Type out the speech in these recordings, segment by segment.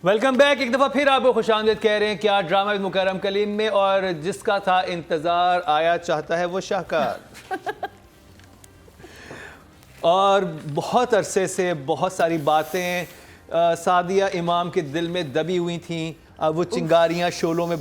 Welcome back. एक दफ़ा फिर आपको खुशामदीद कह रहे हैं क्या ड्रामा विद मुकर्रम कलीम में, और जिसका था इंतज़ार आया चाहता है वो शाहकार। और बहुत अरसे से बहुत सारी बातें सादिया इमाम के दिल में दबी हुई थीं, अब वो चिंगारियाँ शोलों में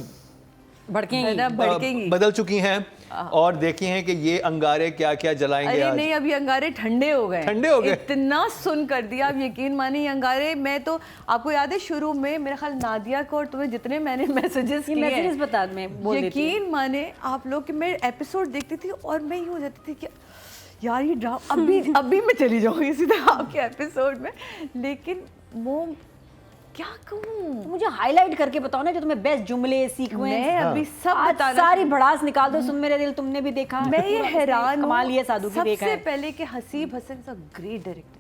बदल चुकी हैं और देखी हैं कि ये अंगारे क्या क्या जलाएंगे। अरे आज नहीं, अब ये अंगारे ठंडे हो गए, इतना सुन कर दिया, आप यकीन माने ये अंगारे। मैं तो आपको याद है शुरू में मेरे ख्याल नादिया को और तुम्हें जितने मैंने मैसेजेस किए, बता मैं यकीन माने आप लोग कि मैं एपिसोड देखती थी और मैं ये हो जाती थी कि यार ये ड्रामा अभी मैं चली जाऊंगी सीधा आपके एपिसोड में, लेकिन वो क्या कहूँ, मुझे हाईलाइट करके बताओ ना जो तुम्हें बेस्ट जुमले सीक्वेंस। मैं अभी सब बताना, सारी भड़ास निकाल दो। सुन मेरे दिल, तुमने भी देखा। मैं ये हैरान हूँ। कमाल ये साधु की देखा है। सबसे पहले कि Haseeb Hasan is a great director,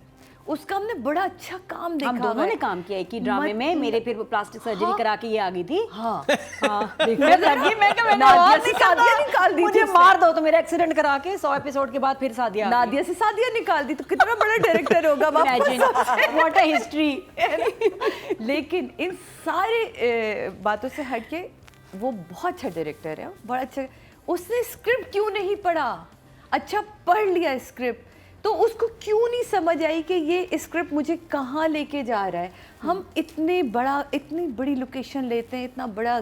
उसका हमने बड़ा अच्छा काम देखा। हम दोनों ने काम किया एक ही ड्रामे में। मेरे फिर प्लास्टिक सर्जरी करा के ये आ गई थी। हाँ मैं लगी, मैं क्या निकाल दी, मुझे मार दो तो मेरा एक्सीडेंट करा के 100 एपिसोड के बाद फिर सादिया निकाल दी, तो कितना बड़ा डायरेक्टर होगा। What a history. लेकिन इन सारी बातों से हट के वो बहुत अच्छा डायरेक्टर है, बड़ा अच्छा। उसने स्क्रिप्ट क्यों नहीं पढ़ा? अच्छा पढ़ लिया स्क्रिप्ट तो उसको क्यों नहीं समझ आई कि ये स्क्रिप्ट मुझे कहाँ लेके जा रहा है। हम इतनी बड़ी लोकेशन लेते हैं, इतना बड़ा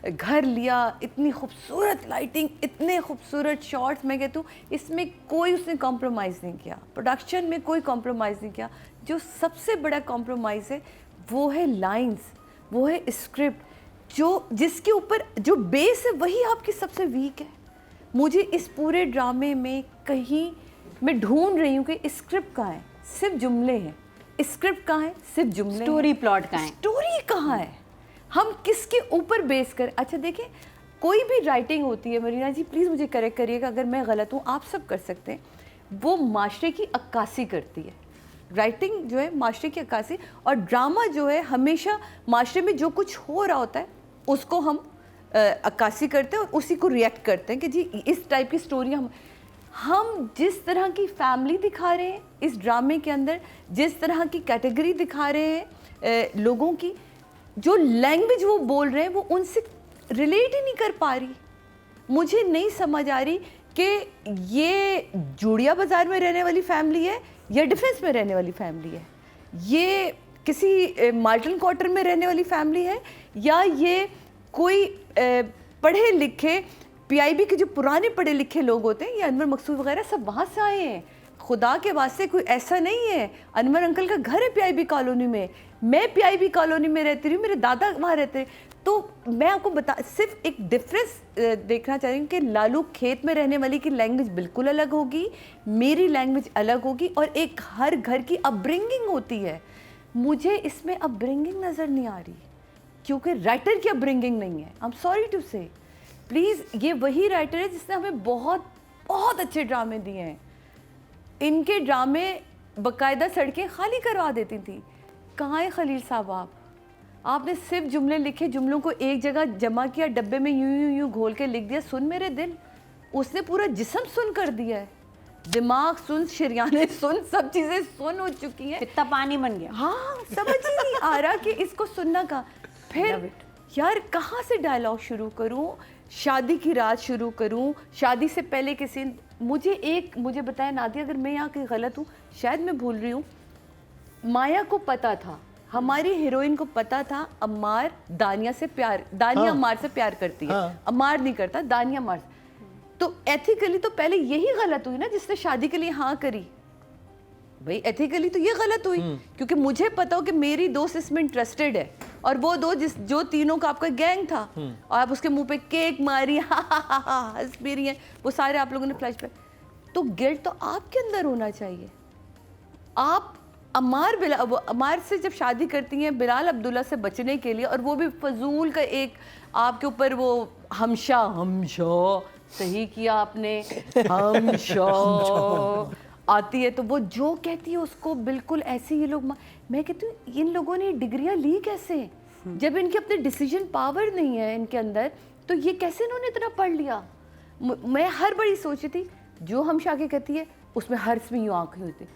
घर लिया, इतनी खूबसूरत लाइटिंग, इतने खूबसूरत शॉट्स। मैं कहती हूँ इसमें कोई उसने कॉम्प्रोमाइज़ नहीं किया, प्रोडक्शन में कोई कॉम्प्रोमाइज़ नहीं किया। जो सबसे बड़ा कॉम्प्रोमाइज़ है वो है लाइन्स, वो है स्क्रिप्ट, जिसके ऊपर जो बेस है वही आपकी सबसे वीक है। मुझे इस पूरे ड्रामे में कहीं मैं ढूंढ रही हूँ कि स्क्रिप्ट कहाँ है, सिर्फ जुमले हैं। स्क्रिप्ट कहाँ है, सिर्फ जुमले। स्टोरी प्लॉट कहाँ है, स्टोरी कहाँ है, हम किसके ऊपर बेस कर। अच्छा देखिए, कोई भी राइटिंग होती है, मरीना जी प्लीज़ मुझे करेक्ट करिएगा अगर मैं गलत हूँ, आप सब कर सकते हैं, वो माशरे की अक्कासी करती है। राइटिंग जो है माशरे की अक्कासी, और ड्रामा जो है हमेशा माशरे में जो कुछ हो रहा होता है उसको हम अक्कासी करते हैं और उसी को रिएक्ट करते हैं कि जी इस टाइप की स्टोरी हम जिस तरह की फैमिली दिखा रहे हैं इस ड्रामे के अंदर, जिस तरह की कैटेगरी दिखा रहे हैं लोगों की, जो लैंग्वेज वो बोल रहे हैं वो उनसे रिलेट ही नहीं कर पा रही। मुझे नहीं समझ आ रही कि ये जूड़िया बाज़ार में रहने वाली फैमिली है या डिफेंस में रहने वाली फैमिली है, ये किसी मार्टन क्वार्टर में रहने वाली फैमिली है, या ये कोई पढ़े लिखे पीआईबी के जो पुराने पढ़े लिखे लोग होते हैं, ये अनवर मकसूद वगैरह सब वहाँ से आए हैं। खुदा के वास्ते कोई ऐसा नहीं है। अनवर अंकल का घर है पीआईबी कॉलोनी में, मैं पीआईबी कॉलोनी में रहती रही, मेरे दादा वहाँ रहते हैं। तो मैं आपको सिर्फ एक डिफरेंस देखना चाह रही हूँ कि लालू खेत में रहने वाली की लैंग्वेज बिल्कुल अलग होगी, मेरी लैंग्वेज अलग होगी, और एक हर घर की अपब्रिंगिंग होती है। मुझे इसमें अपब्रिंगिंग नज़र नहीं आ रही क्योंकि राइटर की अपब्रिंगिंग नहीं है। आई एम सॉरी टू से, प्लीज़, ये वही राइटर है जिसने हमें बहुत बहुत अच्छे ड्रामे दिए हैं। इनके ड्रामे बाकायदा सड़कें खाली करवा देती थी। कहाँ है खलील साहब? आपने सिर्फ जुमले लिखे, जुमलों को एक जगह जमा किया, डब्बे में यूं घोल के लिख दिया, सुन मेरे दिल। उसने पूरा जिस्म सुन कर दिया है, दिमाग सुन, शरियाने सुन, सब चीज़ें सुन हो चुकी हैं। कितना पानी बन गया। हाँ, समझ ही नहीं आ रहा कि इसको सुनना का। फिर यार कहाँ से डायलॉग शुरू करूँ, शादी की रात शुरू करूं, शादी से पहले के सीन। मुझे बताया नादिया, अगर मैं यहाँ कहीं गलत हूँ, शायद मैं भूल रही हूँ, माया को पता था, हमारी हीरोइन को पता था अम्मार दानिया से प्यार, दानिया अम्मार से प्यार करती है, अम्मार नहीं करता, दानिया अम्मार। तो एथिकली तो पहले यही गलत हुई ना जिसने शादी के लिए हाँ करी। भाई एथिकली तो ये गलत हुई क्योंकि मुझे पता हो कि मेरी दोस्त इसमें इंटरेस्टेड है और वो दो जो तीनों का आपका गैंग था और आप उसके मुंह पे केक मारी, हंस भी रही हैं, वो सारे आप लोगों ने फ्लैश पे। तो गिल्ट तो आपके अंदर होना चाहिए। आप अमार से जब शादी करती हैं बिलाल अब्दुल्ला से बचने के लिए, और वो भी फजूल का एक आपके ऊपर वो हमशा सही किया आपने, हमशा आती है तो वो जो कहती है उसको बिल्कुल ऐसे ये लोग। मैं कहती हूँ इन लोगों ने डिग्रियां ली कैसे जब इनके अपने डिसीजन पावर नहीं है इनके अंदर, तो ये कैसे इन्होंने इतना पढ़ लिया। मैं हर बड़ी सोची थी जो हम शाके कहती है उसमें हर्ष में यूँ आंखें होती,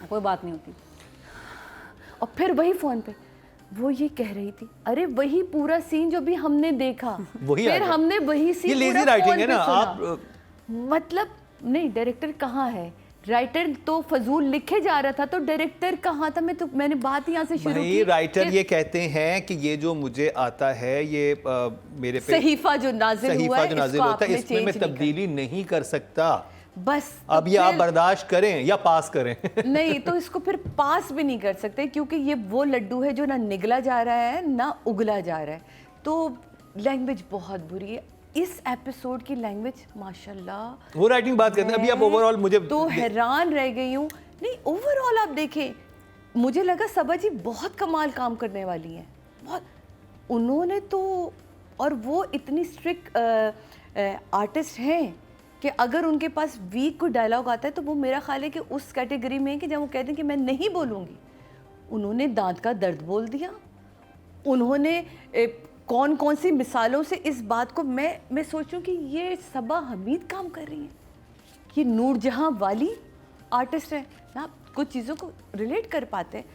कोई बात नहीं होती। और फिर वही फ़ोन पे वो ये कह रही थी, अरे वही पूरा सीन जो भी हमने देखा, वही आ फिर गया। हमने वही सीन ये lazy पूरा writing phone है पे ना, सुना। आप मतलब नहीं, डायरेक्टर कहाँ है? राइटर तो फजूल लिखे जा रहा था, तो डायरेक्टर कहाँ था? मैंने बात यहाँ से शुरू भाई की राइटर कि ये कहते हैं कि ये जो मुझे आता है ये मेरे पे सहीफा जो नाजिल हुआ सहीफा है, जो नाजिल इसको होता है आपने इसमें मैं change नहीं तब्दीली नहीं कर सकता। बस अब तो ये आप फिर- बर्दाश्त करें या पास करें। नहीं तो इसको फिर पास भी नहीं कर सकते, क्योंकि ये वो लड्डू है जो ना निगला जा रहा है ना उगला जा रहा है। तो लैंग्वेज बहुत बुरी है इस एपिसोड की, लैंग्वेज माशाल्लाह। वो राइटिंग बात करते हैं, अभी आप ओवरऑल मुझे तो हैरान रह गई हूँ। नहीं ओवरऑल आप देखें, मुझे लगा सबा जी बहुत कमाल काम करने वाली हैं, बहुत। उन्होंने तो, और वो इतनी स्ट्रिक्ट आर्टिस्ट हैं कि अगर उनके पास वीक कोई डायलॉग आता है तो वो मेरा ख्याल है कि उस कैटेगरी में है कि जब वो कहते हैं कि मैं नहीं बोलूँगी, उन्होंने दांत का दर्द बोल दिया। उन्होंने कौन कौन सी मिसालों से इस बात को मैं सोचूं कि ये सबा हमीद काम कर रही हैं, ये नूरजहां वाली आर्टिस्ट है ना, कुछ चीज़ों को रिलेट कर पाते हैं।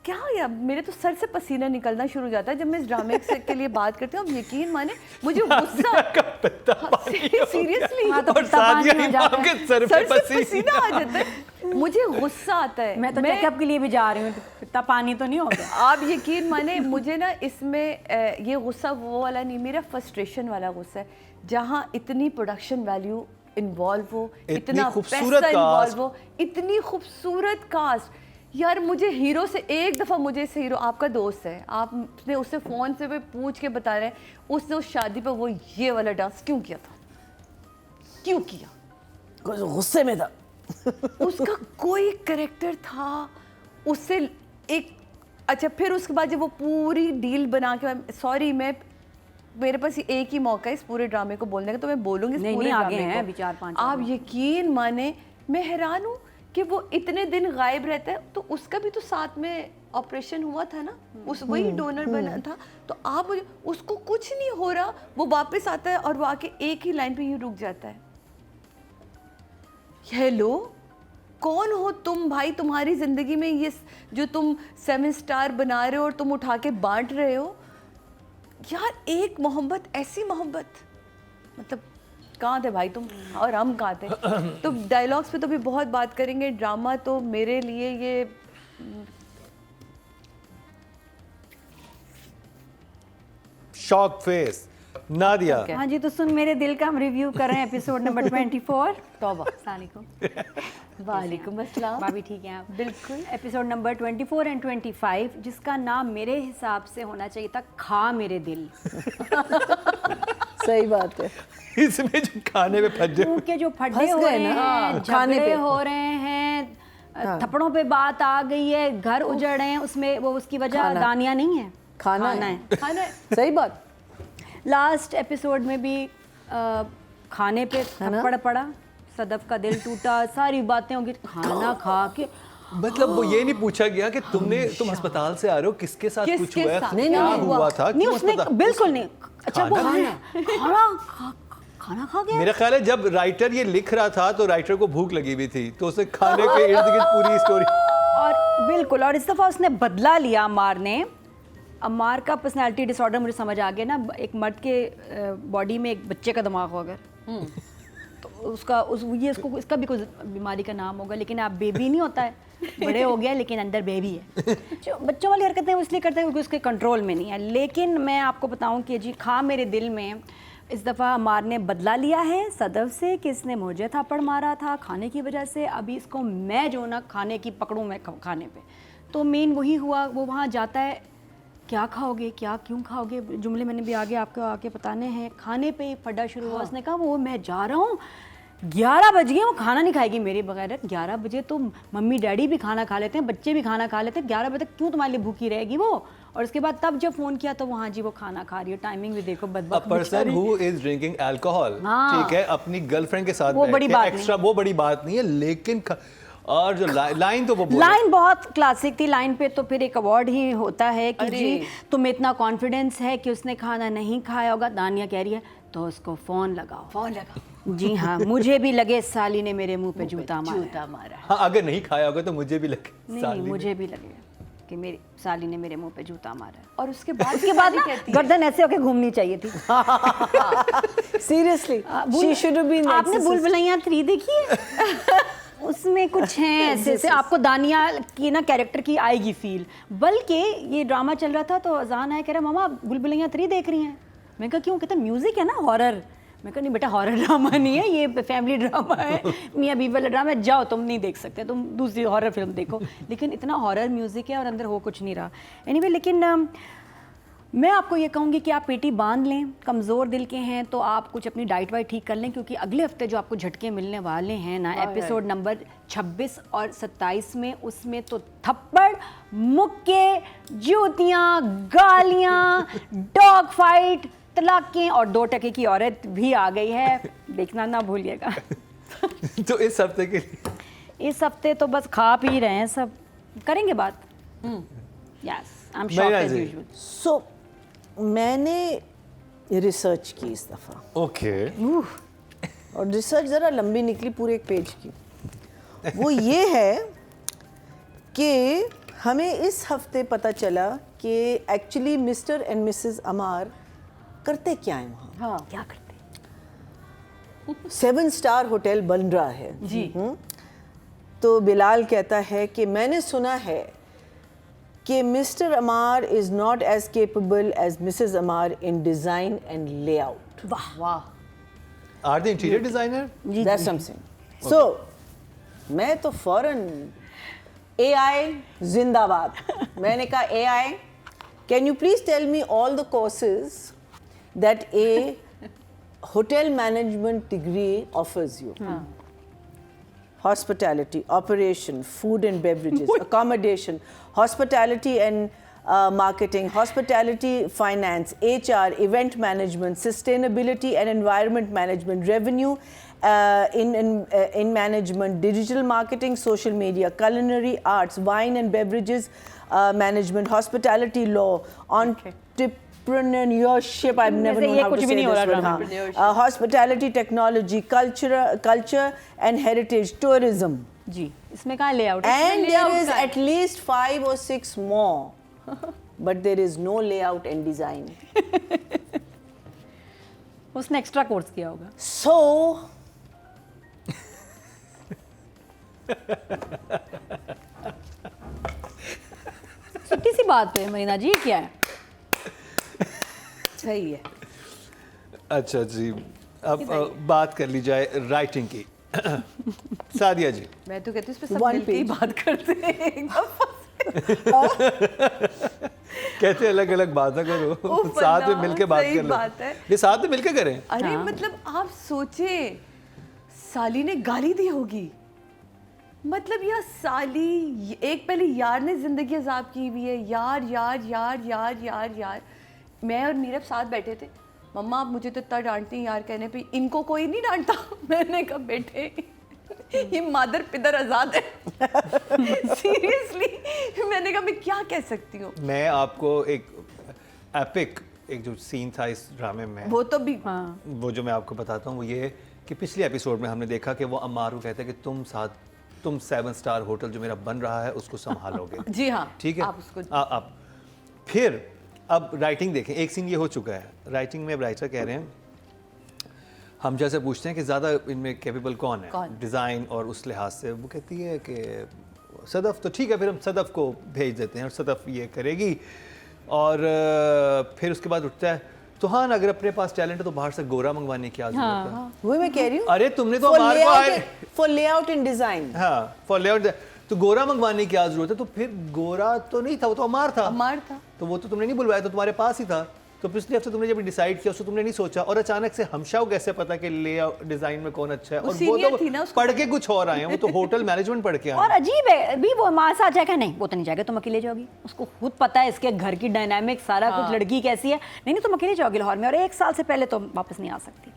क्या यार, मेरे तो सर से पसीना निकलना शुरू हो जाता है जब मैं इस ड्रामे के लिए बात करती हूँ। अब यकीन माने मुझे गुस्सा, सीरियसली और सादिया इमाम के सर पे पसीना आ जाता है, मुझे गुस्सा आता है। मैं तो चेकअप के लिए भी जा रही हूँ, इतना पानी तो नहीं होगा। आप यकीन माने मुझे ना इसमें ये गुस्सा वो वाला नहीं, मेरा फ्रस्ट्रेशन वाला गुस्सा है, जहाँ इतनी प्रोडक्शन वैल्यू इन्वॉल्व हो, इतना खूबसूरत पैसा कास्ट, इन्वॉल्व हो, इतनी खूबसूरत कास्ट। यार मुझे हीरो से एक दफ़ा, मुझे से हीरो आपका दोस्त है, आपने उससे फ़ोन से पे पूछ के बता रहे हैं उसने उस शादी पर वो ये वाला डांस क्यों किया था, क्यों किया? गुस्से में था। उसका कोई करेक्टर था उससे एक। अच्छा फिर उसके बाद जब वो पूरी डील बना के, सॉरी मैं, मेरे पास एक ही मौका है इस पूरे ड्रामे को बोलने का, तो मैं बोलूँगी इस नहीं, पूरे नहीं, आगे ड्रामे हैं को। अभी 4-5 आप यकीन माने मैं हैरान हूँ कि वो इतने दिन गायब रहता है, तो उसका भी तो साथ में ऑपरेशन हुआ था ना, उस वही डोनर बना था। तो आप उसको कुछ नहीं हो रहा, वो वापस आता है और वो आके एक ही लाइन पे यूँ रुक जाता है, हेलो कौन हो तुम भाई, तुम्हारी ज़िंदगी में ये जो तुम 7 स्टार बना रहे हो और तुम उठा के बांट रहे हो, यार एक मोहब्बत, ऐसी मोहब्बत, मतलब कहाँ थे भाई तुम और हम कहाँ थे? तो डायलॉग्स पे तो भी बहुत बात करेंगे, ड्रामा तो मेरे लिए ये शॉक फेस। नादिया Okay. हाँ जी, तो सुन मेरे दिल का हम रिव्यू कर रहे हैं एपिसोड नंबर 24। तौबा। अस्सलामुअलैकुम। वालेकुम अस्सलाम। भाभी ठीक हैं आप? बिल्कुल। एपिसोड नंबर 24 एंड 25, जिसका नाम मेरे हिसाब से होना चाहिए था खा मेरे दिल। सही बात है। इसमें जो खाने में फंसे मुंह के जो फड्डे फंस हो गए रहे ना, हैं, खाने झगड़े पे। हो रहे हैं, थप्पड़ों पे बात आ गई है, घर उजड़ रहे हैं, उसमें वो उसकी वजह खाना। दानिया नहीं है, खाना है। खाना है। सही बात। लास्ट एपिसोड में भी खाने पे थप्पड़ पड़ा, सदफ का दिल टूटा, सारी बातें होंगी, खाना खा के। मतलब वो ये नहीं पूछा गया कि तुम अस्पताल से आ रहे हो, किसके साथ कुछ किसके हुआ है, साथ? नहीं, क्या नहीं, हुआ था, नहीं क्यों उसने अस्पताल? बिल्कुल नहीं। अच्छा वो खाना? खाना खा गया। मेरा ख्याल है जब राइटर ये लिख रहा था तो राइटर को भूख लगी हुई थी, तो उसने खाने के इर्द गिर्द पूरी स्टोरी। और बिल्कुल, और इस दफ़ा उसने बदला लिया अम्मार ने। अम्मार का पर्सनालिटी डिसऑर्डर मुझे समझ आ गया ना, एक मर्द के बॉडी में एक बच्चे का दिमाग हो अगर, तो उसका इसको इसका भी कोई बीमारी का नाम होगा, लेकिन आप बेबी नहीं होता है, बड़े हो गया लेकिन अंदर बेबी है। जो बच्चों वाली हरकतें वो इसलिए करते हैं क्योंकि उसके कंट्रोल में नहीं है। लेकिन मैं आपको बताऊं कि जी खा मेरे दिल में इस दफ़ा अम्मार ने बदला लिया है सदफ से कि इसने मुझे थप्पड़ मारा था खाने की वजह से, अभी इसको मैं जो ना खाने की पकड़ूँ मैं खाने पे। तो मेन वही हुआ, वो वहाँ जाता है, क्या खाओगे, क्या क्यों खाओगे, जुमले मैंने भी आगे आपको आके बताने हैं। खाने पे ही फड्डा शुरू हुआ। उसने कहा वो मैं जा रहा हूँ, 11 बज गए, वो खाना नहीं खाएगी मेरी बगैर। 11 बजे तो मम्मी डैडी भी खाना खा लेते हैं, बच्चे भी खाना खा लेते हैं, 11 बजे तक क्यों तुम्हारे लिए भूखी रहेगी वो? और उसके बाद तब जब फ़ोन किया तो वहाँ जी वो खाना खा रही है, टाइमिंग भी देखो बदबख्त person who is drinking alcohol, ठीक है, अपनी गर्लफ्रेंड के साथ वो बड़ी बात एक्स्ट्रा, वो बड़ी बात नहीं है, लेकिन और जो लाइन तो वो लाइन बहुत क्लासिक थी। लाइन पे तो फिर एक अवार्ड ही होता है कि जी तुम्हें इतना कॉन्फिडेंस है कि उसने खाना नहीं खाया होगा। दानिया कह रही है तो उसको फ़ोन लगाओ। फोन लगा, जी हाँ, मुझे भी लगे साली ने मेरे मुंह पे जूता मारा है। जूता मारा। हाँ, अगर नहीं खाया होगा तो मुझे भी लगे नहीं साली नहीं, ने। मुझे भी लगे कि मेरी साली ने मेरे मुंह पे जूता मारा है। और उसके बाद उसके बाद ना कहती है, गर्दन ऐसे होके घूमनी चाहिए थी। Seriously, she should have been the आपने exorcist. बुलबुलैया 3 देखी है? उसमें कुछ हैं ऐसे से आपको दानिया की ना कैरेक्टर की आएगी फील। बल्कि ये ड्रामा चल रहा था तो अजान आया, कह रहा मामा बुलबुलैया 3 देख रही हैं। मैं कहा क्यों? कहता म्यूजिक है ना, हॉरर। मैं कहा नहीं बेटा, हॉरर ड्रामा नहीं है, ये फैमिली ड्रामा है, मियाँ बीवी वाला ड्रामा है, जाओ तुम नहीं देख सकते, तुम दूसरी हॉरर फिल्म देखो। लेकिन इतना हॉरर म्यूजिक है और अंदर हो कुछ नहीं रहा। एनीवे, लेकिन मैं आपको ये कहूँगी कि आप पेटी बांध लें, कमज़ोर दिल के हैं तो आप कुछ अपनी डाइट वाइट ठीक कर लें, क्योंकि अगले हफ्ते जो आपको झटके मिलने वाले हैं ना, एपिसोड नंबर 26 और 27 में, उसमें तो थप्पड़, मुक्के, जूतियाँ, गालियाँ, डॉग फाइट, तलाकें और 2 टके की औरत भी आ गई है। देखना ना भूलिएगा। तो इस हफ्ते के लिए इस हफ्ते तो बस खा पी रहे हैं सब, करेंगे बात। Yes, I am shocked as usual. So, मैंने रिसर्च की इस दफ़ा, ओके और रिसर्च ज़रा लंबी निकली, पूरे 1 पेज की। वो ये है कि हमें इस हफ्ते पता चला कि एक्चुअली मिस्टर एंड मिसेस अमार करते क्या हैं वहाँ। हाँ क्या करते? 7 स्टार होटल बन रहा है जी। तो बिलाल कहता है कि मैंने सुना है कि Mr Ammar is not as capable as Mrs Ammar in design and layout. वाह वाह। Are the interior designer? That's something. So, मैं तो फौरन AI जिंदाबाद। मैंने कहा AI, can you please tell me all the courses that a hotel management degree offers you? Hospitality, operation, food and beverages, accommodation, hospitality and marketing, hospitality finance, HR, event management, sustainability and environment management, revenue in management, digital marketing, social media, culinary arts, wine and beverages management, hospitality law, entrepreneurship. I've never known how to say this word. हाँ. Hospitality technology, culture and heritage, tourism. जी, इसमें कहाँ layout है? And there is at least 5 or 6 more. But there is no layout and design. उसने extra course किया होगा। So, छोटी सी बात है मरीना जी, क्या है? सही है। अच्छा जी, अब बात कर ली जाए राइटिंग की। सादिया जी, मैं तो कहती हूँ इस पे सब One मिलके ही page. बात करते हैं एकदम। कहते अलग अलग बात ना करो, उफ, साथ में ना, मिलके बात सही कर लो। बात है। ये साथ में मिलके करें। अरे मतलब आप सोचे, साली ने गाली दी होगी, मतलब यार साली, एक पहले यार ने जिंदगी अजाब की हुई है, यार यार यार यार यार यार। मैं और नीरव साथ बैठे थे, मम्मा आप मुझे तो इतना डांटती हैं यार कहने पे, इनको कोई नहीं डांटता। मैंने कहा बेटे ये मादर पिदर आजाद है। सीरियसली मैंने कहा मैं क्या कह सकती हूँ। मैं आपको एक एपिक एक जो सीन था इस ड्रामे में, वो तो भी हाँ, वो जो मैं आपको बताता हूँ वो ये कि पिछले एपिसोड में हमने देखा कि वो अम्मार को कहते हैं कि तुम 7 स्टार होटल जो मेरा बन रहा है उसको संभालोगे। जी हाँ, ठीक है, आप उसको आप फिर अब राइटिंग देखें, एक सीन ये हो चुका है राइटिंग में। राइटर कह रहे हैं, हम जैसे पूछते हैं कि ज़्यादा इनमें कैपेबल कौन है डिज़ाइन और उस लिहाज से, वो कहती है कि सदफ़। तो ठीक है, फिर हम सदफ़ को भेज देते हैं और सदफ़ ये करेगी। और फिर उसके बाद उठता है, तो हाँ अगर अपने पास टैलेंट है तो बाहर से गोरा मंगवाने की क्या जरूरत है? वही मैं कह रही हूँ। अरे तुमने तो For अमार को layout आए, and- for layout and design. हाँ फॉर लेआउट, तो गोरा मंगवाने की क्या जरूरत है? तो फिर गोरा तो नहीं था, वो तो अमार था। अमार था। तो वो तो तुमने नहीं बुलवाया, तो तुम्हारे पास ही था। तो पिछले हफ्ते तुमने जब डिसाइड किया उसको तुमने नहीं सोचा, और अचानक से हमशा को कैसे पता कि लेआउट डिजाइन में कौन अच्छा है? वो और वो senior थी ना, तो उसको पढ़ के कुछ और आए हैं, वो तो होटल मैनेजमेंट पढ़ के आए और हैं। अजीब है अभी वो माँ साथ जाएगा, नहीं वो तो नहीं जाएगा, तुम अकेले जाओगी। उसको खुद पता है इसके घर की डायनामिक सारा कुछ, लड़की कैसी है। नहीं नहीं तुम अकेले जाओगी लाहौर में, और 1 साल से पहले तो वापस नहीं आ सकती।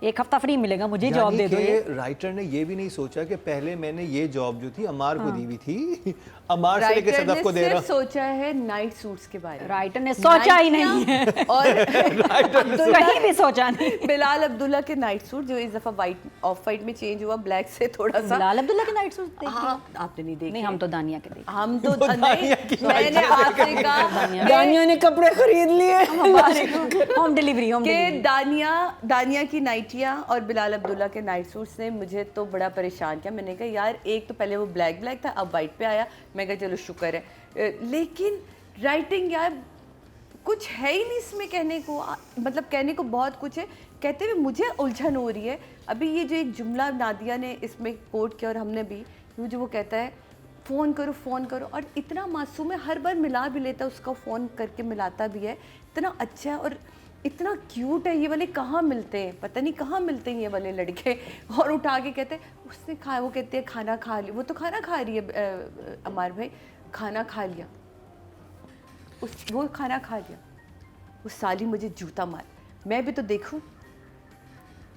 एक हफ्ता फ्री मिलेगा, मुझे जॉब दे दो ये। राइटर ने ये भी नहीं सोचा कि पहले मैंने ये जॉब जो थी अमार को दी हुई थी, अमार से लेके सदफ को दे रहा। सोचा है नाइट सूट्स के बारे में, राइटर ने सोचा ही नहीं है और कहीं भी सोचा नहीं। बिलाल अब्दुल्ला के नाइट सूट जो इस दफा वाइट ऑफ वाइट में चेंज हुआ ब्लैक से थोड़ा सा। बिलाल अब्दुल्ला के नाइट सूट हाँ, आपने नहीं देखे? नहीं, हम तो दानिया के देखे। हम तो नहीं, मैंने आपसे कहा दानिया ने कपड़े खरीद लिए होम डिलीवरी कि दानिया की नाइटियाँ और बिलाल अब्दुल्ला के नाइट सूट्स ने मुझे तो बड़ा परेशान किया। मैंने कहा यार एक तो पहले वो ब्लैक था, अब वाइट पे आया, मैं कहा चलो शुक्र है, लेकिन राइटिंग यार कुछ है ही नहीं इसमें कहने को, मतलब कहने को बहुत कुछ है, कहते हुए मुझे उलझन हो रही है। अभी ये जो एक जुमला नादिया ने इसमें कोट किया और हमने भी, जो वो कहता है फ़ोन करो, और इतना मासूम है, हर बार मिला भी लेता है, उसका फ़ोन करके मिलाता भी है, इतना अच्छा है और इतना क्यूट है। ये वाले कहाँ मिलते हैं, पता नहीं कहाँ मिलते हैं ये वाले लड़के। और उठा के कहते हैं उसने खाया, वो कहते हैं खाना खा लिया, वो तो खाना खा रही है अमार भाई, खाना खा लिया, वो खाना खा लिया, वो साली मुझे जूता मार, मैं भी तो देखूं,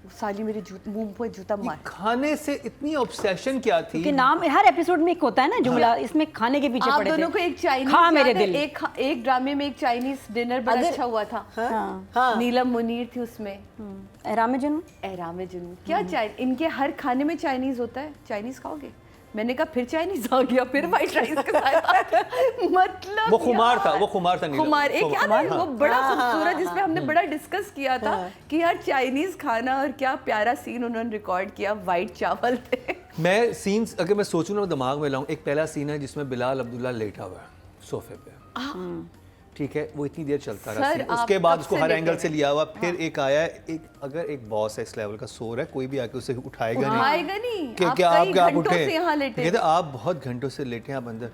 वो साली मेरे मुंह पर जूता मार। खाने से इतनी ऑब्सेशन क्या थी? कि नाम हर एपिसोड में एक होता है ना जुमला, इसमें खाने के पीछे आप पड़े थे। दोनों को एक चाइनीज खा मेरे याद है? दिल। एक ड्रामे में एक चाइनीज डिनर बड़ा अच्छा हुआ था। हाँ। नीलम मुनीर थी उसमें, एहराम जुनून। एहराम जुनून। क्या इनके हर खाने में चाइनीज होता है, चाइनीज खाओगे? मैंने कहा फिर चाइनीज आ गया, फिर व्हाइट राइस के साथ। मतलब वो खुमार था नीलम। खुमार एक याद है वो बड़ा खूबसूरत, जिसमें हमने बड़ा डिस्कस किया था कि यार चाइनीज खाना, और क्या प्यारा सीन उन्होंने रिकॉर्ड किया, व्हाइट चावल थे। मैं सीन्स अगर मैं सोचूं ना, मैं दिमाग में लाऊं, एक पहला सीन है जिसमें बिलाल अब्दुल्ला लेटा हुआ है सोफे पे, ठीक है, वो इतनी देर चलता रहा scene। उसके बाद उसको हर एंगल से लिया हुआ, फिर एक आया, अगर एक बॉस है इस लेवल का, सो रहा है, कोई भी आके उसे उठाएगा नहीं कि क्या आप उठे, कहते आप बहुत घंटों से लेटे हैं आप अंदर,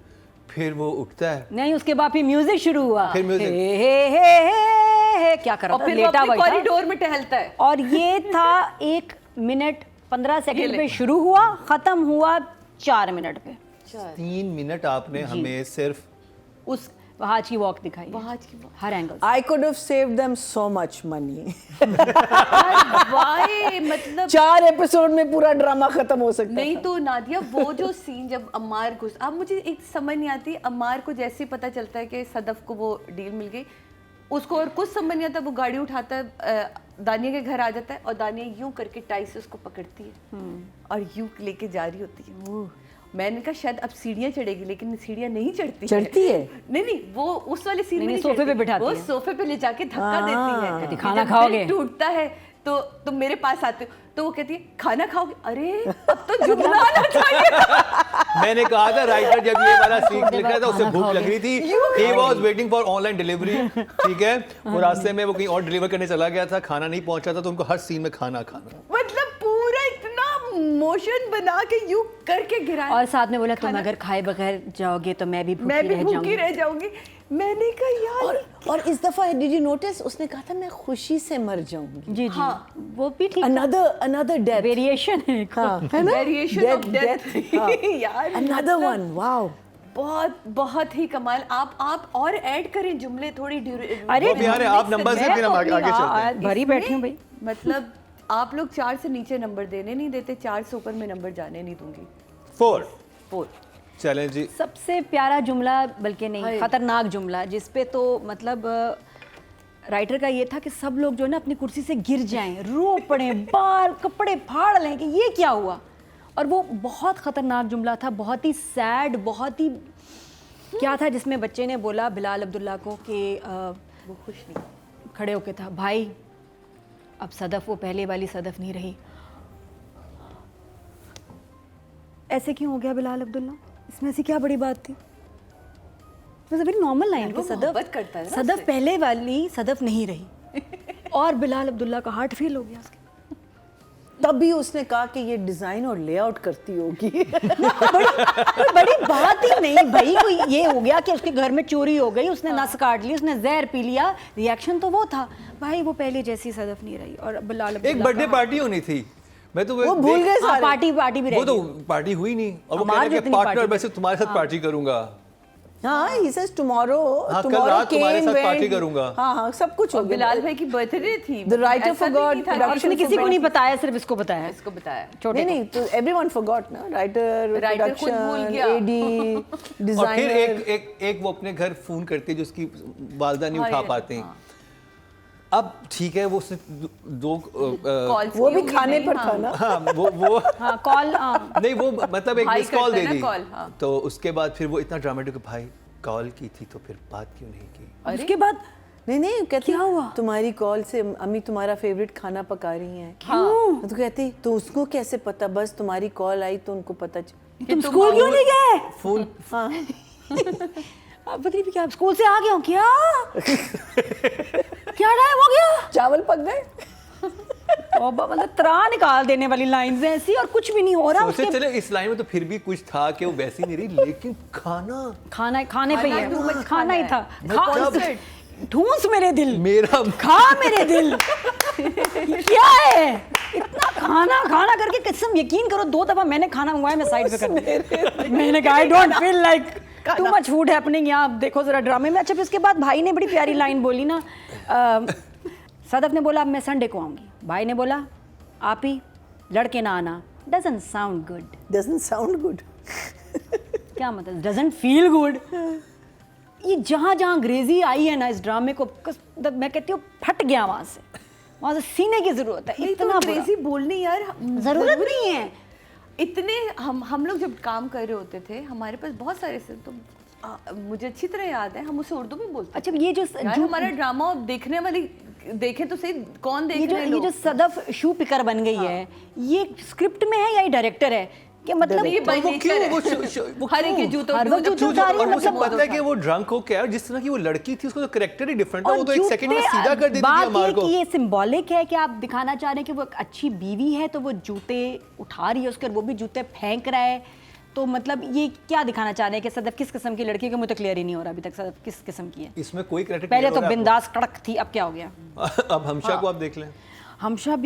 फिर वो उठता है नहीं, उसके बाद फिर म्यूजिक शुरू हुआ, फिर म्यूजिक हे क्या कर रहा था, लेटा हुआ था, कॉरिडोर में टहलता है, और ये था 1 मिनट 15 सेकंड पे शुरू हुआ, खत्म हुआ 4 मिनट पे। 3 मिनट आपने हमें सिर्फ उस वहां की वॉक दिखाई, वहां की हर angle. I could have saved them so much money. Why मतलब 4 एपिसोड में पूरा ड्रामा खत्म हो सकता नहीं था। तो नादिया, वो जो सीन जब अम्मार घुस, अब मुझे एक समझ नहीं आती, अम्मार को जैसे ही पता चलता है कि सदफ को वो डील मिल गई, उसको और कुछ समझ नहीं आता, वो गाड़ी उठाता है, दानिया के घर आ जाता है, और दानिया यूं करके टाई से उसको पकड़ती है और यूं लेके जा रही होती है। मैंने कहा शायद अब सीढ़ियाँ चढ़ेगी, लेकिन सीढ़ियाँ नहीं चढ़ती है। नहीं, वो उस वाले सीन में सोफे पे बिठाती है, वो सोफे पे ले जाके धक्का देती है, खाना खाओगे, टूटता है तो तुम मेरे पास आते हो, तो वो कहती है खाना खाओगे, अरे अब तो जुमला आना चाहिए। मैंने कहा था राइटर जब ये वाला सीन लिख रहा था उसे भूख लग रही थी, he was waiting for online delivery, ठीक है, वो रास्ते में वो कहीं और डिलीवर करने चला गया था, खाना नहीं पहुंचा था, तो उनको हर सीन में खाना मतलब पूरा इतना मोशन बना के यू करके गिराया, और साथ में बोला तुम अगर खाए बगैर जाओगे तो मैं भी भूखी रह जाऊंगी। मैंने कहा यार, और इस दफा डिड यू नोटिस, उसने कहा था मैं खुशी से मर जाऊंगी। जी हाँ, वो भी ठीक, another death, वेरिएशन है, है ना, वेरिएशन ऑफ डेथ यार, another one, wow, बहुत ही कमाल। आप और ऐड करें जुमले थोड़ी अरे यार आप नंबर से फिर हम आगे चलते हैं। भरी बैठी हूं भाई, मतलब आप लोग 4 से नीचे नंबर देने नहीं देते, 4 से ऊपर में नंबर जाने नहीं दूंगी। 4 चलें जी। सबसे प्यारा जुमला, बल्कि नहीं खतरनाक जुमला, जिसपे तो मतलब राइटर का ये था कि सब लोग जो है ना अपनी कुर्सी से गिर जाएं, रो पड़े, बाल कपड़े फाड़ लें कि ये क्या हुआ। और वो बहुत खतरनाक जुमला था, बहुत ही सैड, बहुत ही क्या था, जिसमें बच्चे ने बोला बिलाल अब्दुल्ला को कि वो खुश नहीं खड़े होके था, भाई अब सदफ वो पहले वाली सदफ नहीं रही। ऐसे क्यों हो गया बिलाल अब्दुल्ला, इसमें ऐसी क्या बड़ी बात थी? वेरी नॉर्मल लाइन कि सदफ पहले वाली सदफ नहीं रही और बिलाल अब्दुल्ला का हार्ट फेल हो गया उसके। तभी उसने कहा कि ये डिजाइन और लेआउट करती होगी। बड़ी बात ही नहीं भाई, कोई ये हो गया कि उसके घर में चोरी हो गई, उसने नस काट ली, उसने जहर पी लिया, रिएक्शन तो वो था भाई, वो पहले जैसी सदफ नहीं रही। और बिलाल अब्दुल्ला एक बर्थडे पार्टी होनी थी, मैं तो वो भूल गए सारे। पार्टी भी वो तो पार्टी हुई नहीं, और वो कह रहे कि पार्टनर मैं सिर्फ तुम्हारे साथ पार्टी करूंगा। हाँ, he says tomorrow. हाँ, कल tomorrow रात तुम्हारे came, साथ went. पार्टी करूंगा। हाँ हाँ, सब कुछ हो और गया। बिलाल भाई की बर्थडे थी। The writer ऐसा forgot, नहीं था कि और उसने किसी को नहीं बताया, सिर्फ इसको बताया, इसको बताया। छोटे नहीं नहीं, तो everyone forgot ना, writer, Writer खुद भूल production, गया। AD, और फिर designer. एक वो अपने घर फोन करती है जो उसकी वालदा नहीं हाँ, उठा ये, पाते हैं। हाँ। अब ठीक है, वो उसने दो Calls वो की भी होगी, खाने नहीं, पर हाँ। था ना। हाँ वो हाँ कॉल नहीं, वो मतलब एक भाई मिस कॉल करता दे है ना दी। call, हाँ। तो उसके बाद फिर वो इतना ड्रामेटिक, भाई कॉल की थी तो फिर बात क्यों नहीं की? अरे उसके बाद नहीं कहती क्या हुआ? तुम्हारी कॉल से अम्मी तुम्हारा फेवरेट खाना पका रही हैं। क्यों? तो कहती तो उसको कैसे पता, बस तुम्हारी कॉल आई तो उनको पता तुम स्कूल क्यों नहीं गए? फोन हाँ आप बकरी भी क्या स्कूल से आ गए हो क्या? क्या टाइम हो गया? चावल पक गए। मतलब त्रा निकाल देने वाली लाइंस हैं ऐसी, और कुछ भी नहीं हो रहा सोचे उसके चले इस लाइन में तो फिर भी कुछ था कि वो वैसी नहीं रही, लेकिन खाना खाने पे ही खाना too much है, खाना ही था। मतलब ठूंस मेरे दिल, मेरा खा मेरे दिल। क्या है इतना खाना करके? कसम यकीन करो 2 दफा मैंने खाना मंगवाया, मैं साइड पे कर दिया। मैंने कहा I don't feel like too much food happening यहाँ, देखो जरा ड्रामे में। अच्छा फिर उसके बाद भाई ने बड़ी प्यारी लाइन बोली ना, सदफ ने बोला अब मैं संडे को आऊंगी, भाई ने बोला आप ही लड़के ना आना। Doesn't sound good. Doesn't sound good. क्या मतलब डजंट फील गुड? ये जहाँ अंग्रेजी आई है ना इस ड्रामे को, मैं कहती हूँ फट गया वहाँ से सीने की जरूरत है। नहीं तो इतना अंग्रेजी बोलनी यार जरूरत नहीं है। इतने हम लोग जब काम कर रहे होते थे, हमारे पास बहुत सारे से तो मुझे अच्छी तरह याद है, हम उसे उर्दू में बोलते अच्छा ये जो यार, हमारा ड्रामा देखने वाली देखे तो सही, कौन देख रहे हैं ये जो सदफ शू पिकर बन गई है, ये स्क्रिप्ट में है या ये डायरेक्टर है? कि मतलब ये by वो nature क्यों है। वो हर एक के जूतों हर वक्त जूतों उतार रही है, और मुझे मतलब पता है कि वो ड्रंक हो क्या, जिस तरह की वो लड़की थी उसका तो कैरेक्टर ही डिफरेंट था, वो तो एक जूते- सेकंड में सीधा कर देती थी बात हमारे ये को। कि ये सिंबॉलिक है कि आप दिखाना चाह रहे हैं कि वो एक अच्छी बीवी है तो वो जूते उठा रही है उसके, और वो भी जूते फेंक रहा है, तो मतलब ये क्या दिखाना चाह रहे हैं कि सदफ किस किस्म की लड़की है? मुझे तो क्लियर ही नहीं हो रहा अभी तक सदफ किस किस्म की है। इसमें कोई कैरेक्टर पहले तो बिंदास कड़क थी, अब क्या हो गया? अब हमशा को आप देख लें। हमशा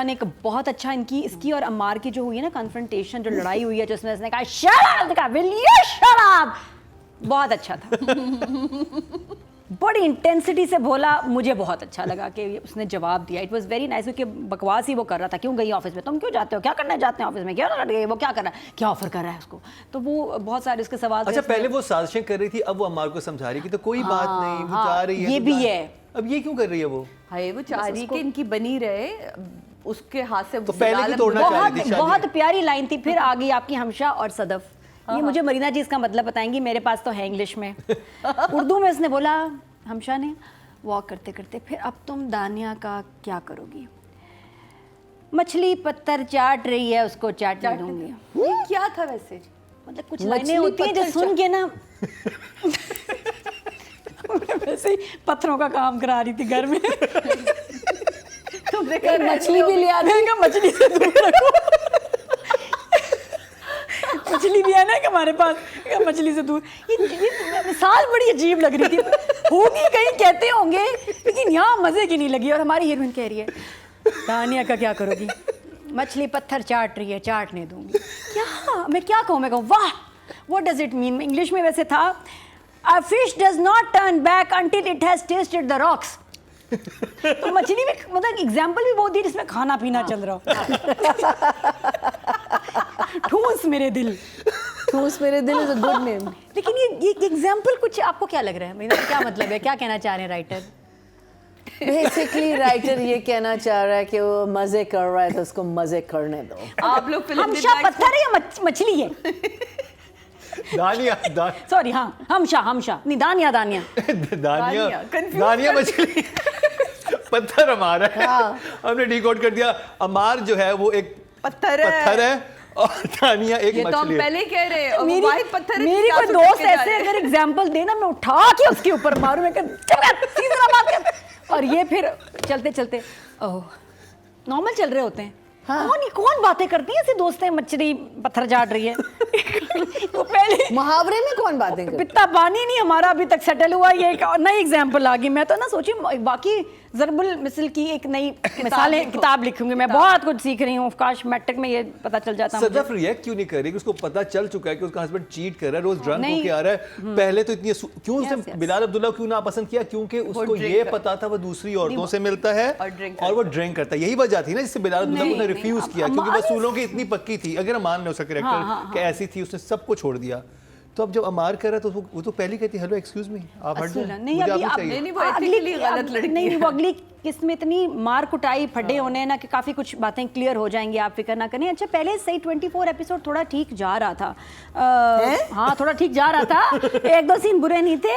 ने एक बहुत अच्छा इसकी और अम्मार की जो हुई है ना कन्फ्रंटेशन, जो लड़ाई हुई है, जो उसने कहा shut up, will you shut up, बहुत अच्छा था। बड़ी इंटेंसिटी से बोला, मुझे बहुत अच्छा लगा कि उसने जवाब दिया। इट वाज वेरी नाइस, क्योंकि बकवास ही वो कर रहा था, क्यों गई ऑफिस में, तुम क्यों जाते हो, क्या करने जाते हैं ऑफिस में, क्यों लड़ गए, वो क्या कर रहा है, क्या ऑफर कर रहा है उसको, तो वो बहुत सारे उसके सवाल थे। अच्छा पहले वो साजिशें कर रही थी, अब वो अम्मार को समझा रही कि तो कोई बात नहीं, वो जा रही है ये तो भी जा- है। अब ये क्यों कर रही है वो? हाय वो चाह रही कि इनकी बनी रहे, उसके हाथ से तो पहले की तोड़ना चाह रही थी शादी। बहुत प्यारी लाइन थी। फिर आ गई आपकी हमशा और सदफ। ये मुझे मरीना जी इसका मतलब बताएंगी, मेरे पास तो है इंग्लिश में। उर्दू में उसने बोला, हमशा ने वॉक करते करते, फिर अब तुम दानिया का क्या करोगी? मछली पत्थर चाट रही है, उसको चाटने दूंगी। ये क्या था वैसे? मतलब कुछ मछली लाइनें होती हैं जो पत्थर सुन के ना वैसे ही पत्थरों का काम करा रही थी घर में। तुमने एक मछली भी ले आती। मैंने कहा मछली से दूर रखो। मछली भी है ना कि हमारे पास, मछली से दूर। ये मिसाल बड़ी अजीब लग रही थी, होगी कहीं कहते होंगे, लेकिन यहाँ मजे की नहीं लगी। और हमारी हीरोइन कह रही है दानिया का क्या करोगी? मछली पत्थर चाट रही है, चाटने दूंगी। क्या मैं क्या कहूँ? मैं कहूँ वाह, what does it mean? English में वैसे था, a fish does not turn back until it has tasted the rocks। तो मछली में मतलब एग्जाम्पल भी बहुत ही जिसमें खाना पीना चल रहा हो। ठूस मेरे दिल, ठूस मेरे दिल इज अ गुड नेम। लेकिन ये एग्जाम्पल कुछ आपको क्या लग रहा है? मेरा क्या मतलब है, क्या कहना चाह रहे हैं राइटर? बेसिकली राइटर ये कहना चाह रहा है कि वो मजे कर रहा है तो उसको मजे करने दो। आप लोग फिल्म हमशा पत्थर है या मछली है? दानिया सॉरी, हाँ हमशा नहीं, दानिया दानिया मछली पत्थर हमारा है। हमने डिकोड कर दिया। अमार जो है वो एक पत्थर है और दानिया एक ये तो हम मछली है। पहले ही कह रहे हैं। और मेरी वाहिद पत्थर है, मेरी क्या कोई सोच दोस्त के जा ऐसे रहे हैं? अगर एग्जाम्पल देना, मैं उठा के उसके ऊपर मारूं, मैं सीधे ना बात कर। और ये फिर चलते चलते ओह नॉर्मल चल रहे होते हैं। कौन बातें करती है ऐसी दोस्तें, मछली पत्थर चाट रही है। वो पहले मुहावरे में कौन बातें करता? इतना पानी नहीं हमारा अभी तक सेटल हुआ, ये एक नई एग्जांपल आ गई। मैं तो ना सोची बाकी ज़रबुल मिसल की एक नई मिसालें किताब लिखूंगी मैं, बहुत कुछ सीख रही हूँ। काश मैट्रिक में ये पता चल जाता मुझे। सदफ रिएक्ट क्यों नहीं कर रही कि उसको पता चल चुका है कि उसका हस्बैंड चीट कर रहा है, रोज ड्रंक होके आ रहा है। पहले तो इतनी क्यों उसने बिलाल अब्दुल्ला क्यों ना पसंद किया? क्योंकि उसको ये पता था वो दूसरी औरतों से मिलता है और वो ड्रिंक करता है। यही वजह थी ना जिससे बिलाल अब्दुल्ला ने रिफ्यूज किया, क्योंकि वसूलों की इतनी पक्की थी। अगर हम मान लो उसका कैरेक्टर कि ऐसी थी, उसने सबको छोड़ दिया। तो अब जब अमार कर रहा है तो वो तो पहली कहती हेलो एक्सक्यूज मी, आप हट जाओ, नहीं मुझे अभी आपको अब चाहिए। नहीं, वो ethically गलत लड़की नहीं, वो अगली किस्त में इतनी मार कुटाई फटे होने हैं ना कि काफ़ी कुछ बातें क्लियर हो जाएंगी, आप फिक्र ना करें। अच्छा पहले सही 24 एपिसोड थोड़ा ठीक जा रहा था। हाँ थोड़ा ठीक जा रहा था, एक दो सीन बुरे नहीं थे।